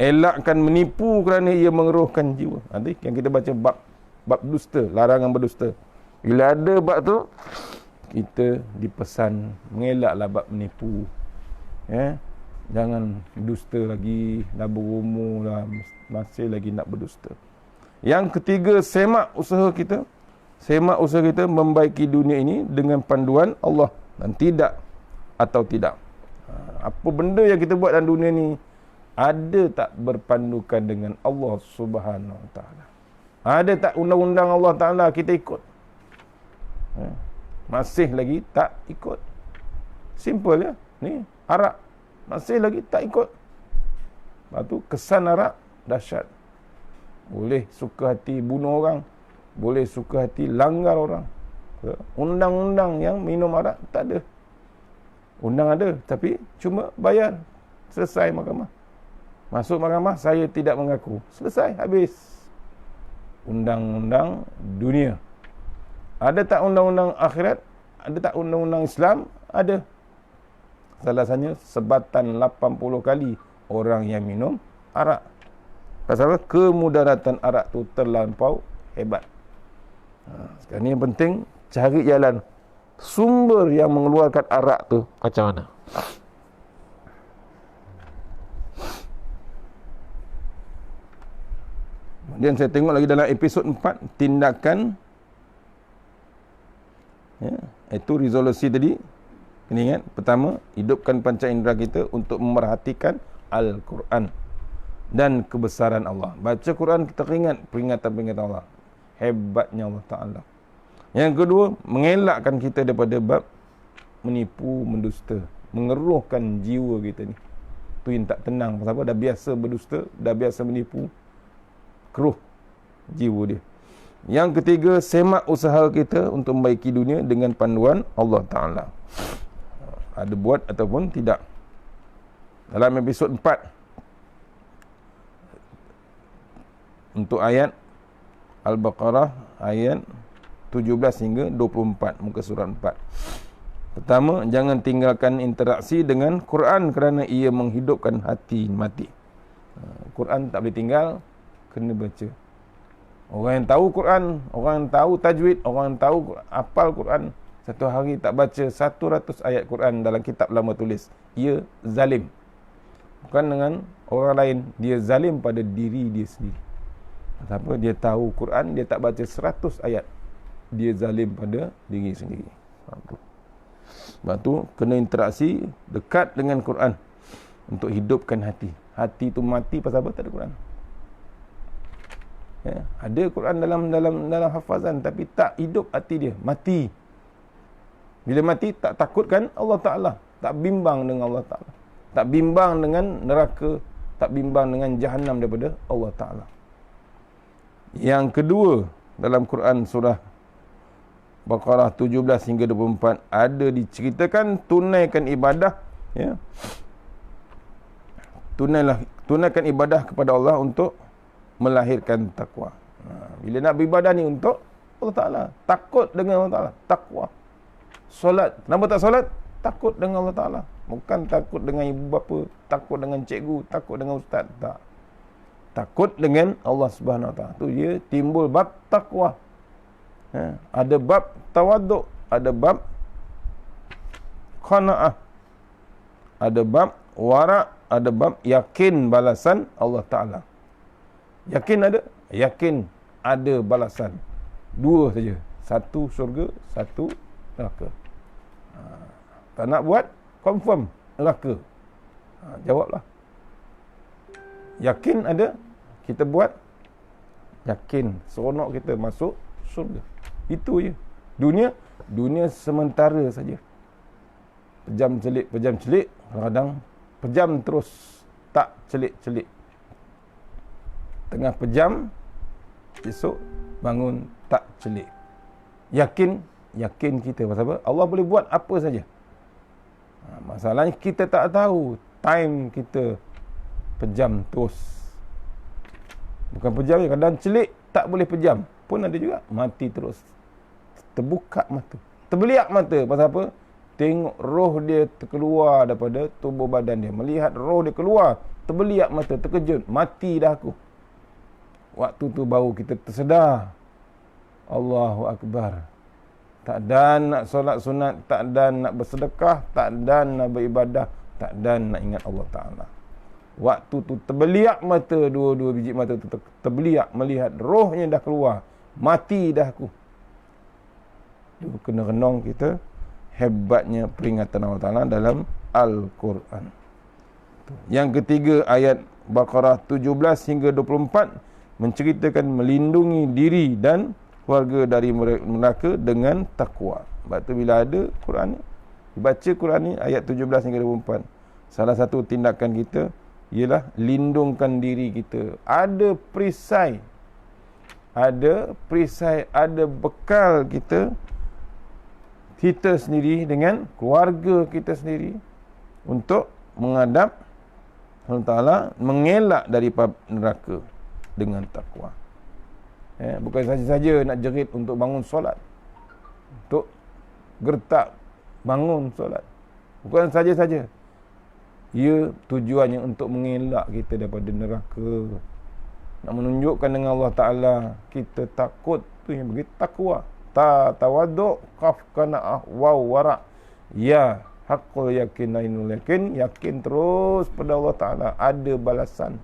elakkan menipu kerana ia mengeruhkan jiwa. Nanti yang kita baca bab dusta, larangan berdusta. Bila ada bab tu, kita dipesan mengelaklah bab menipu. Ya, jangan dusta lagi, dah berumur dah, masih lagi nak berdusta. Yang ketiga, semak usaha kita. Semak usaha kita membaiki dunia ini dengan panduan Allah, dan tidak atau tidak. Apa benda yang kita buat dalam dunia ni, ada tak berpandukan dengan Allah Subhanahu Wa Taala? Ada tak undang-undang Allah Taala kita ikut? Masih lagi tak ikut. Simple ya. Ni arak, masih lagi tak ikut. Lepas tu kesan arak dahsyat. Boleh suka hati bunuh orang, boleh suka hati langgar orang. Undang-undang yang minum arak tak ada. Undang ada, tapi cuma bayar. Selesai mahkamah. Masuk mahkamah, saya tidak mengaku. Selesai, habis. Undang-undang dunia. Ada tak undang-undang akhirat? Ada tak undang-undang Islam? Ada. Salah satunya sebatan 80 kali orang yang minum arak. Pasal apa? Kemudaratan arak tu terlampau hebat. Sekarang ni yang penting, cari jalan sumber yang mengeluarkan arak tu macam mana. Dan saya tengok lagi dalam episod 4, tindakan, ya, itu resolusi tadi. Kena ingat, pertama, hidupkan panca indera kita untuk memerhatikan Al-Quran dan kebesaran Allah. Baca Quran, kita ingat peringatan-peringatan Allah, hebatnya Allah Ta'ala. Yang kedua, mengelakkan kita daripada bab menipu, mendusta, mengeruhkan jiwa kita ni. Tu yang tak tenang. Pasal apa? Dah biasa berdusta, dah biasa menipu, keruh jiwa dia. Yang ketiga, semak usaha kita untuk membaiki dunia dengan panduan Allah Ta'ala. Ada buat ataupun tidak. Dalam episod 4, untuk ayat Al-Baqarah, ayat 17 hingga 24, muka surat 4. Pertama, jangan tinggalkan interaksi dengan Quran kerana ia menghidupkan hati mati. Quran tak boleh tinggal, kena baca. Orang yang tahu Quran, orang yang tahu tajwid, orang yang tahu hafal Quran, satu hari tak baca 100 ayat Quran dalam kitab lama tulis, ia zalim. Bukan dengan orang lain, dia zalim pada diri dia sendiri. Kenapa? Dia tahu Quran, dia tak baca 100 ayat, dia zalim pada diri sendiri. Sebab tu kena interaksi dekat dengan Quran untuk hidupkan hati. Hati tu mati pasal apa? Tak ada Quran. Ya, ada Quran dalam hafazan, tapi tak hidup hati dia, mati. Bila mati, tak takutkan Allah Ta'ala, tak bimbang dengan Allah Ta'ala, tak bimbang dengan neraka, tak bimbang dengan Jahannam daripada Allah Ta'ala. Yang kedua, dalam Quran surah Baqarah 17 hingga 24 ada diceritakan tunaikan ibadah, ya. Tunaikan ibadah kepada Allah untuk melahirkan takwa. Bila nak beribadah ni untuk Allah Ta'ala, takut dengan Allah Ta'ala, takwa. Solat, kenapa tak solat? Takut dengan Allah Ta'ala. Bukan takut dengan ibu bapa, takut dengan cikgu, takut dengan ustaz, tak. Takut dengan Allah Subhanahu Wa Ta'ala. Tu dia timbul bab takwa. Ada bab tawaduk, ada bab qanaah, ada bab wara', ada bab yakin balasan Allah Ta'ala. Yakin ada balasan. Dua saja. Satu syurga, satu neraka. Tak nak buat, confirm neraka. Jawablah. Yakin ada, kita buat, yakin seronok kita masuk syurga. Itu je. Dunia sementara saja. Pejam celik, kadang-kadang pejam terus, tak celik-celik. Tengah pejam, esok bangun tak celik. Yakin kita. Pasal apa? Allah boleh buat apa saja. Masalahnya kita tak tahu time kita pejam terus. Bukan pejam je, kadang celik tak boleh pejam pun ada juga, mati terus. Terbuka mata, terbeliak mata. Pasal apa? Tengok roh dia terkeluar daripada tubuh badan dia, melihat roh dia keluar, terbeliak mata, terkejut, mati dah aku. Waktu tu baru kita tersedar, Allahu Akbar. Tak dan nak solat sunat, tak dan nak bersedekah, tak dan nak beribadah, tak dan nak ingat Allah Ta'ala. Waktu tu terbeliak mata, dua-dua biji mata tu terbeliak, melihat rohnya dah keluar, mati dah aku. Dia kena renung kita hebatnya peringatan Allah Ta'ala dalam Al-Quran. Yang ketiga, ayat Baqarah 17 hingga 24 menceritakan melindungi diri dan keluarga dari neraka dengan takwa. Sebab tu bila ada Quran ni, dibaca Quran ni, ayat 17 hingga 24, salah satu tindakan kita ialah lindungkan diri kita. Ada perisai, ada bekal kita sendiri dengan keluarga kita sendiri untuk menghadap Allah Ta'ala, mengelak daripada neraka dengan takwa. Bukan saja-saja nak jerit untuk bangun solat, untuk gertak bangun solat. Bukan saja-saja. Ia tujuannya untuk mengelak kita daripada neraka. Nak menunjukkan dengan Allah Ta'ala kita takut, tu yang bagi takwa. Tawaduk, qaf qanaah, waw wara'. Ya, haqqul yakin, ainul yakin. Yakin terus pada Allah Ta'ala. Ada balasan.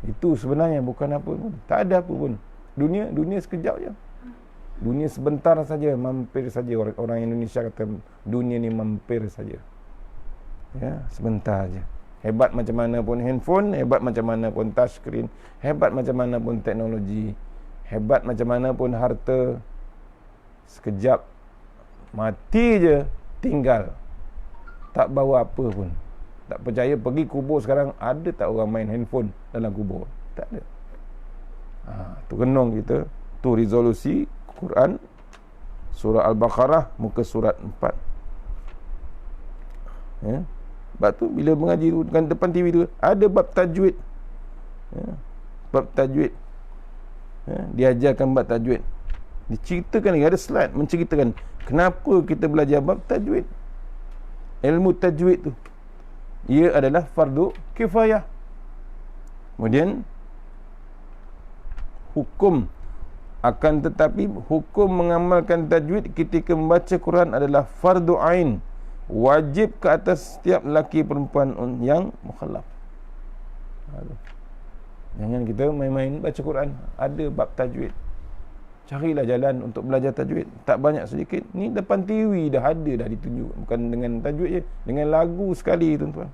Itu sebenarnya bukan apa pun. Tak ada apa pun. Dunia sekejap je. Dunia sebentar saja, mampir saja. Orang Indonesia kata dunia ni mampir saja. Ya, sebentar aja. Hebat macam mana pun handphone, hebat macam mana pun touchscreen, hebat macam mana pun teknologi, hebat macam mana pun harta, sekejap mati je, tinggal. Tak bawa apa pun. Tak percaya pergi kubur sekarang, ada tak orang main handphone dalam kubur? Tak ada. Tu renung kita. Tu resolusi Quran surah Al-Baqarah muka surat 4. Ya. Sebab tu bila mengaji dengan depan TV tu ada bab tajwid. Ya. Bab tajwid. Ya. Diajarkan bab tajwid. Diceritakan lagi, ada slide menceritakan kenapa kita belajar bab tajwid. Ilmu tajwid tu ia adalah fardu kifayah. Kemudian hukum, akan tetapi hukum mengamalkan tajwid ketika membaca Quran adalah fardu ain, wajib ke atas setiap lelaki perempuan yang mukallaf. Jangan kita main-main baca Quran. Ada bab tajwid. Carilah jalan untuk belajar tajwid. Tak banyak sedikit. Ni depan TV dah ada, dah ditunjuk. Bukan dengan tajwid je, dengan lagu sekali, tuan-tuan.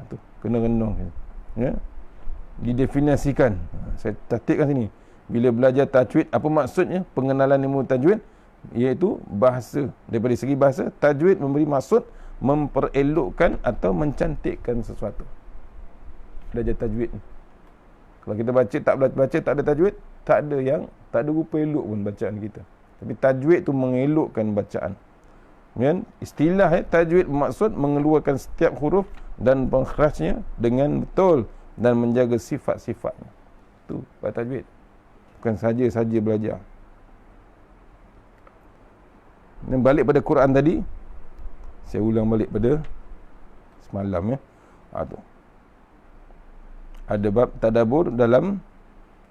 Tu kena renung. Ya. Didefinisikan. Saya tatipkan sini. Bila belajar tajwid, apa maksudnya? Pengenalan ilmu tajwid, iaitu bahasa. Daripada segi bahasa, tajwid memberi maksud memperelokkan atau mencantikkan sesuatu. Belajar tajwid. Kalau kita baca, tak baca, tak ada tajwid, tak ada rupa elok pun bacaan kita. Tapi tajwid tu mengelokkan bacaan. Kemudian istilah tajwid bermaksud mengeluarkan setiap huruf dan pengkharajnya dengan betul dan menjaga sifat-sifatnya. Tu tajwid. Bukan saja belajar. Dan balik pada Quran tadi, saya ulang balik pada semalam ya. Tu. Ada bab tadabbur dalam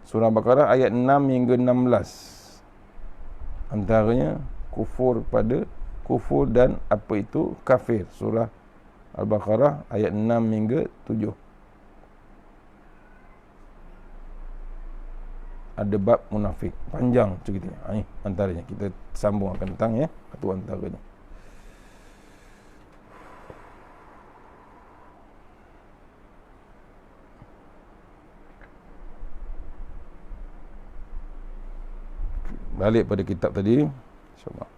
surah Baqarah ayat 6 hingga 16. Antaranya kufur dan apa itu kafir. Surah Al-Baqarah ayat 6 hingga 7. Ada bab munafik, panjang ceritanya. Ini antaranya, kita sambung akan datang ya. Itu antaranya. Balik pada kitab tadi, insya-Allah.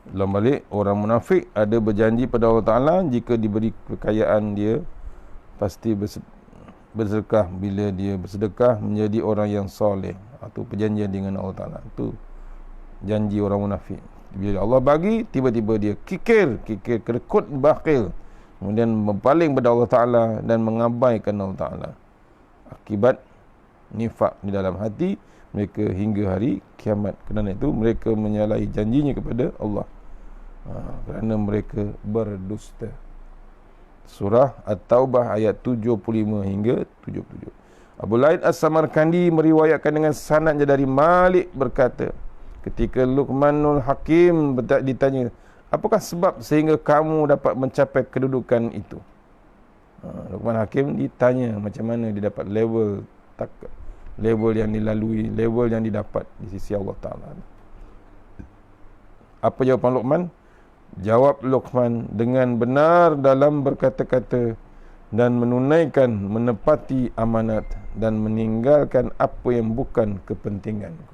Dalam balik, orang munafik ada berjanji pada Allah Ta'ala jika diberi kekayaan dia pasti bersedekah. Bila dia bersedekah menjadi orang yang soleh. Itu perjanjian dengan Allah Ta'ala. Itu janji orang munafik. Bila Allah bagi, tiba-tiba dia kikir, kerekut, bakhil, kemudian berpaling pada Allah Ta'ala dan mengabaikan Allah Ta'ala. Akibat nifak di dalam hati mereka hingga hari kiamat. Kerana itu mereka menyalahi janjinya kepada Allah. Kerana mereka berdusta. Surah At-Taubah ayat 75 hingga 77. Abu Laid As-Samarkandi meriwayatkan dengan sanadnya dari Malik berkata, ketika Luqmanul Hakim ditanya, apakah sebab sehingga kamu dapat mencapai kedudukan itu? Luqman Hakim ditanya macam mana dia dapat level yang dilalui, level yang didapat di sisi Allah Ta'ala. Apa jawapan Luqman? Jawab Luqman dengan benar dalam berkata-kata dan menepati amanat dan meninggalkan apa yang bukan kepentinganku.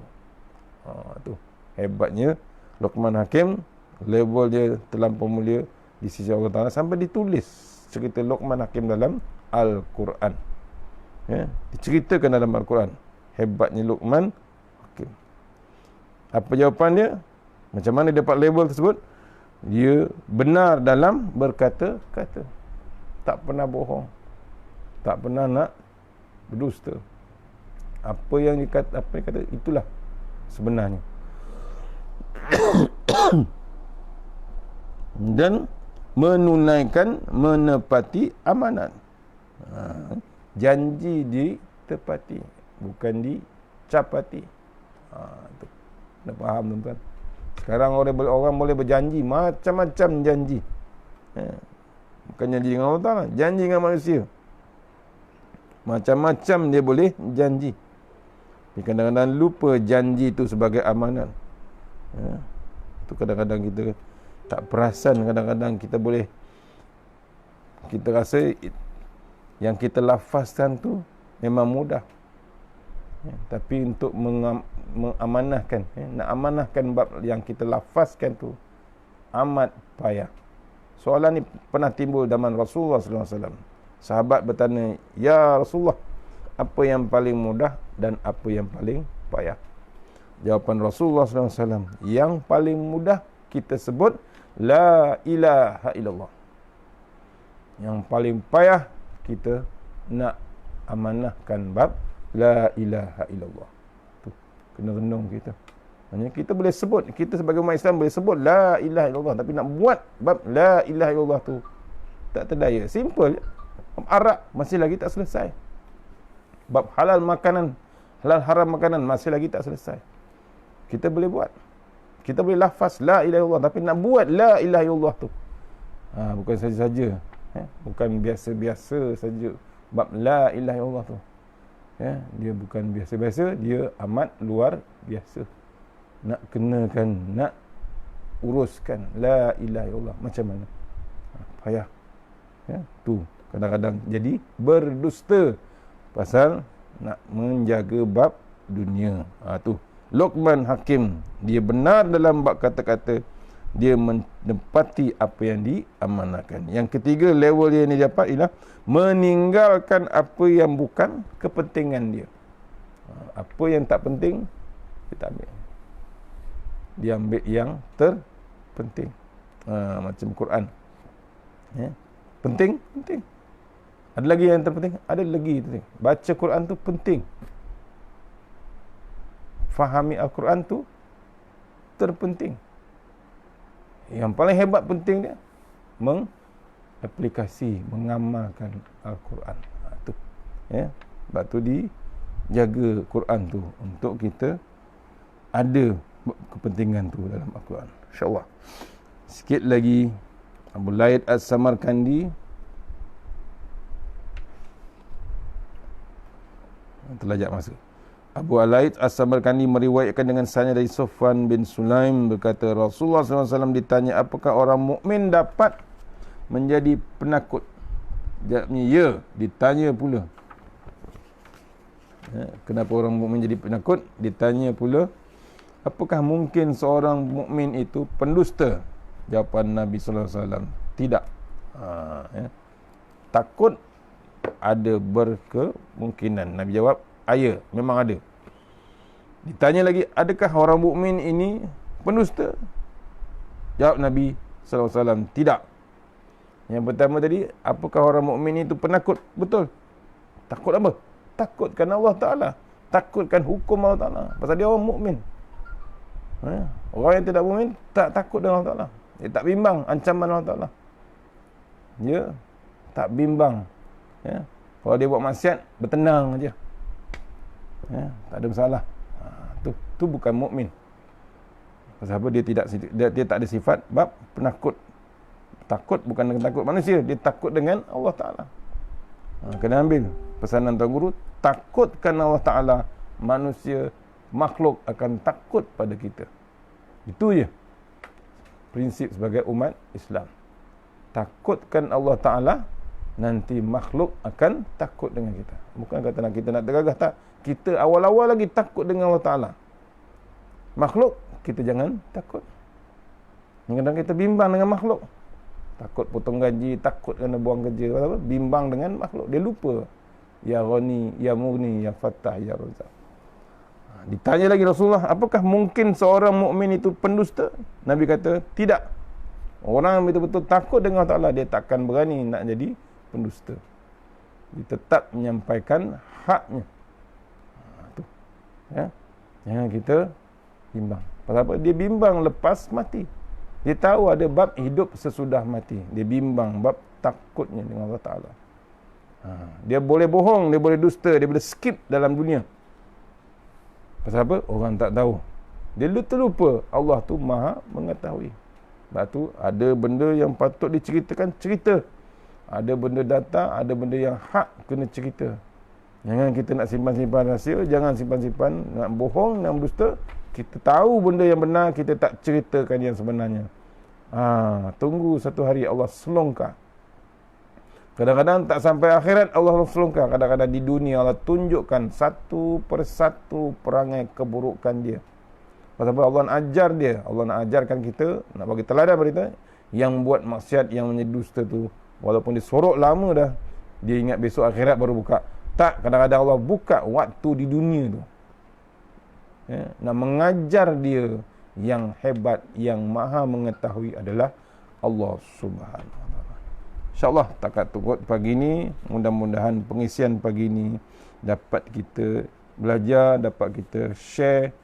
Tu hebatnya Luqman Hakim, level dia terlampau mulia di sisi Allah Ta'ala sampai ditulis cerita Luqman Hakim dalam Al-Quran. Ya, diceritakan dalam Al-Quran. Hebatnya Luqman Hakim. Apa jawapan dia? Macam mana dia dapat level tersebut? Dia benar dalam berkata-kata. Tak pernah bohong. Tak pernah nak berdusta. Apa yang dikata, itulah sebenarnya. Dan menunaikan, menepati amanat. Janji ditepati, bukan dicapati. Tu. Dah faham tuan-tuan? Sekarang orang boleh berjanji macam-macam janji. Bukan janji dengan Allah Ta'ala, janji dengan manusia. Macam-macam dia boleh janji. Tapi kadang-kadang lupa janji itu sebagai amanat. Itu kadang-kadang kita tak perasan. Kadang-kadang kita rasa yang kita lafazkan tu memang mudah. Tapi untuk mengamanahkan, nak amanahkan bab yang kita lafazkan tu amat payah. Soalan ni pernah timbul zaman Rasulullah SAW. Sahabat bertanya, "Ya Rasulullah, apa yang paling mudah dan apa yang paling payah?" Jawapan Rasulullah SAW, yang paling mudah kita sebut La ilaha illallah. Yang paling payah kita nak amanahkan bab La ilaha illallah. Tu kena renung kita. Maksudnya kita boleh sebut, kita sebagai umat Islam boleh sebut La ilaha illallah, tapi nak buat bab La ilaha illallah tu tak terdaya. Simple je. Bab Arab masih lagi tak selesai. Bab halal makanan, halal haram makanan masih lagi tak selesai. Kita boleh buat. Kita boleh lafaz La ilaha illallah, tapi nak buat La ilaha illallah tu bukan saja-saja. Bukan biasa-biasa saja. Bab La ilaha illallah tu. Dia bukan biasa-biasa, dia amat luar biasa. Nak kenakan, nak uruskan La ilaha illallah macam mana? Payah. Tu kadang-kadang jadi berdusta pasal nak menjaga bab dunia. Tu Luqman Hakim, dia benar dalam bab kata-kata, dia menepati apa yang diamanahkan. Yang ketiga level yang dia dapat ialah meninggalkan apa yang bukan kepentingan dia. Apa yang tak penting dia tak ambil. Dia ambil yang terpenting. Macam Quran. Penting. Ada lagi yang terpenting? Ada lagi penting. Baca Quran tu penting. Fahami Al-Quran tu terpenting. Yang paling hebat penting dia mengaplikasi, mengamalkan Al-Quran. Tu. Sebab tu dijaga Quran tu untuk kita ada kepentingan tu dalam Al-Quran. InsyaAllah. Sikit lagi Abu Laid As-Samarkandi terlajak masa. Abu Laid As-Samarkandi meriwayatkan dengan sanad dari Sufyan bin Sulaim berkata, Rasulullah SAW ditanya, apakah orang mukmin dapat menjadi penakut? Jawabnya, ya. Ditanya pula, kenapa orang mukmin jadi penakut? Ditanya pula, apakah mungkin seorang mukmin itu pendusta? Jawapan Nabi SAW, tidak. Takut ada berkemungkinan. Nabi jawab, ya, memang ada. Ditanya lagi, adakah orang mukmin ini pendusta? Jawab Nabi SAW, tidak. Yang pertama tadi, apakah orang mukmin itu penakut? Betul. Takut apa? Takutkan Allah Ta'ala. Takutkan hukum Allah Ta'ala. Pasal dia orang mukmin. Orang yang tidak mukmin tak takut dengan Allah Ta'ala. Dia tak bimbang ancaman Allah Ta'ala. Dia tak bimbang. Kalau dia buat maksiat, bertenang aja. Tak ada masalah. Tu bukan mukmin. Pasal apa? Dia tak ada sifat bab penakut. Takut bukan dengan takut manusia, dia takut dengan Allah Ta'ala. Kena ambil pesanan Tuan Guru, takutkan Allah Ta'ala, manusia, makhluk akan takut pada kita. Itu je prinsip sebagai umat Islam. Takutkan Allah Ta'ala, nanti makhluk akan takut dengan kita. Bukan kata kita nak tergagah, tak. Kita awal-awal lagi takut dengan Allah Ta'ala. Makhluk, kita jangan takut. Kadang-kadang kita bimbang dengan makhluk. Takut potong gaji, takut kena buang kerja, apa? Bimbang dengan makhluk. Dia lupa. Ya Ghani, Ya Mughni, Ya Fattah, Ya Razak. Ditanya lagi Rasulullah, apakah mungkin seorang mukmin itu pendusta? Nabi kata, tidak. Orang yang betul-betul takut dengan Allah Ta'ala, dia takkan berani nak jadi pendusta. Dia tetap menyampaikan haknya. Jangan kita bimbang. Pasal apa? Dia bimbang lepas mati. Dia tahu ada bab hidup sesudah mati. Dia bimbang bab takutnya dengan Allah Ta'ala. Dia boleh bohong, dia boleh dusta, dia boleh skip dalam dunia. Pasal apa? Orang tak tahu. Dia terlupa Allah tu maha mengetahui. Sebab tu ada benda yang patut diceritakan, cerita. Ada benda datang, ada benda yang hak kena cerita. Jangan kita nak simpan-simpan rahsia, jangan simpan-simpan, nak bohong, nak berdusta. Kita tahu benda yang benar, kita tak ceritakan yang sebenarnya. Tunggu satu hari Allah selongkar. Kadang-kadang tak sampai akhirat Allah selongkar. Kadang-kadang di dunia Allah tunjukkan satu persatu perangai keburukan dia. Pasal Allah nak ajar dia. Allah nak ajarkan kita, nak bagi teladan berita yang buat maksiat, yang menjadi dusta tu. Walaupun disorok lama dah, dia ingat besok akhirat baru buka. Tak, kadang-kadang Allah buka waktu di dunia tu. Nak mengajar dia yang hebat, yang maha mengetahui adalah Allah Subhanahu Wa Taala. InsyaAllah takat tukut pagi ni, mudah-mudahan pengisian pagi ni dapat kita belajar, dapat kita share.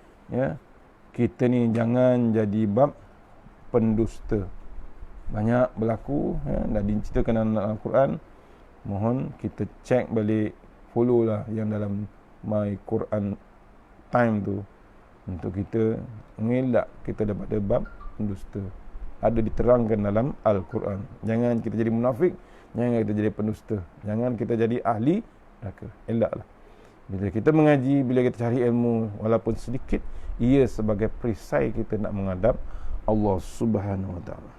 Kita ni jangan jadi bab pendusta. Banyak berlaku, dah diceritakan dalam Al-Quran. Mohon kita cek balik, follow lah yang dalam My Quran Time tu, untuk kita mengelak kita daripada bab pendusta. Ada diterangkan dalam Al-Quran. Jangan kita jadi munafik, jangan kita jadi pendusta, jangan kita jadi ahli neraka. Elaklah. Bila kita mengaji, bila kita cari ilmu, walaupun sedikit, ia sebagai perisai kita nak menghadap Allah Subhanahu Wa Taala.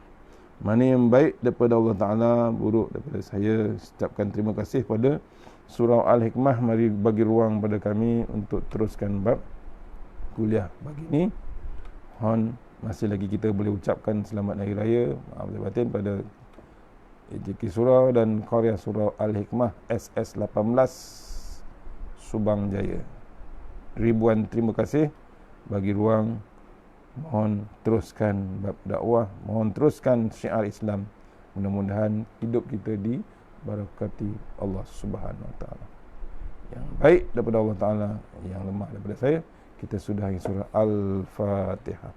Mana yang baik daripada Allah Ta'ala, buruk daripada saya. Ucapkan terima kasih pada Surah Al-Hikmah. Mari bagi ruang pada kami untuk teruskan bab kuliah pagi ni. Mohon masih lagi kita boleh ucapkan selamat Hari Raya, maaf lahir batin pada AJK Surah dan Karya Surah Al-Hikmah SS18 Subang Jaya. Ribuan terima kasih. Bagi ruang, mohon teruskan bab dakwah, mohon teruskan syiar Islam. Mudah-mudahan hidup kita dibarakati Allah Subhanahu Wa Taala. Yang baik daripada Allah Taala, yang lemah daripada saya, kita sudahi surah Al-Fatihah.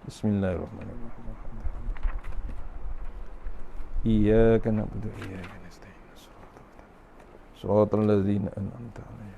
Bismillahirrahmanirrahim. Iyyaka na'budu wa iyyaka nasta'in. Shiratal ladzina an'amta 'alaihim.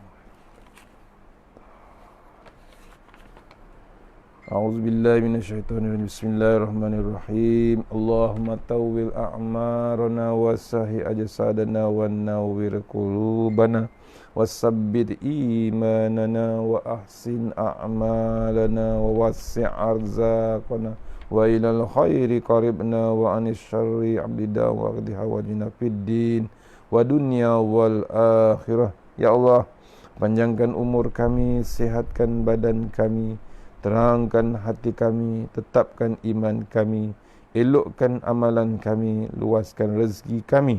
A'udzu billahi minasyaitonir rajim. Bismillahirrahmanirrahim. Allahumma tawwil a'marana wasahi ajsadana wa nawwir qulubana wasabbit imanana wa ahsin a'malana wa wassi' arzaqana wa ilal khairi qaribna wa anis syarri abdina wa qdi hawajina fid din wa dunya wal akhirah. Ya Allah, panjangkan umur kami, sihatkan badan kami, terangkan hati kami, tetapkan iman kami, elokkan amalan kami, luaskan rezeki kami,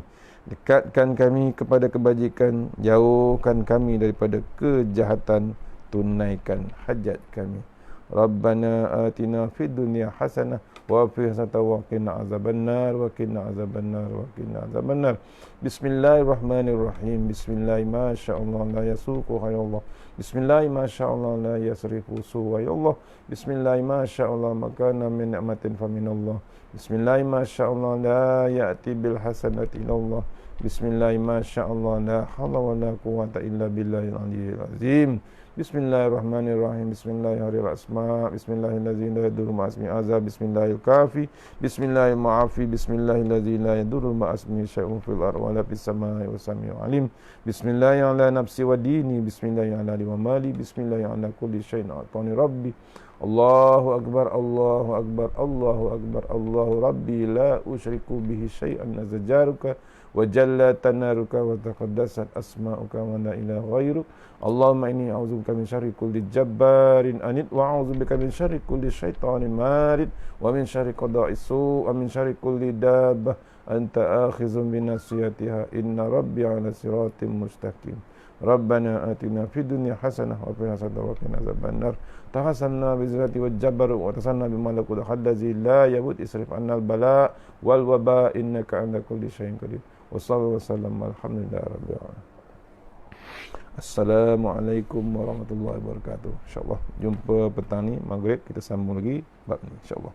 dekatkan kami kepada kebajikan, jauhkan kami daripada kejahatan, tunaikan hajat kami. Rabbana atina fid dunya hasanah wa fil akhirati wa qina azabannar wa qina azabannar wa qina azabannar. Bismillahirrahmanirrahim. Bismillah ma sya'allah la yasuqu khayallah. Bismillah ma sya'allah la yasrifu suwa ya Allah. Bismillah ma sya'allah makana min ni'matin fa minallah. Bismillah ma sya'allah la ya'ti bil hasanati illallah. Bismillah ma sya'allah la hawla wa la quwwata illa billahil aliyyil azim. Bismillahirrahmanirrahim. Bismillahirrahmanirrahim. Bismillahirrahmanirrahim. La yadurru ma'asmi azab. Bismillahil kafi. Bismillahil mu'afi. Bismillahirrahmanirrahim. La yadurru ma'asmi syai'un fil ardi wa la fis samai wa sami'un alim. Bismillahirrahmanirrahim. Ala nafsi wa dini. Bismillahirrahmanirrahim. Wa mali. Bismillahirrahmanirrahim. Ala kulli syai'in a'tani rabbi. Allahu akbar. Allahu akbar. Allahu akbar. Allahu rabbi la usyriku bihi syai'an nazajaruka wa jalla tanaruka wa taqaddasat asma'uka wa la ilaha ghairuk. Allahumma inni a'udzubika min syarri kulli jabbarin anid wa a'udzubika min syarri kulli syaitanin marid wa min syarri qada'is su' wa min syarri kulli dabbah anta akhizun bi nasiyatiha inna rabbi 'ala siratim mustaqim. Rabbana atina fid dunya hasanah wa fil akhirati wa qina azabannar. Tahassanna bi zati wal jabr wa tasanna bi malakut hadzi la yabut isrif annal bala wal waba innaka 'ala kulli syai'in qadir. Wassallallahu wasallam alhamdulillahi rabbil alamin. Assalamualaikum warahmatullahi wabarakatuh. InsyaAllah jumpa petang ni maghrib, kita sambung lagi bab ni insyaAllah.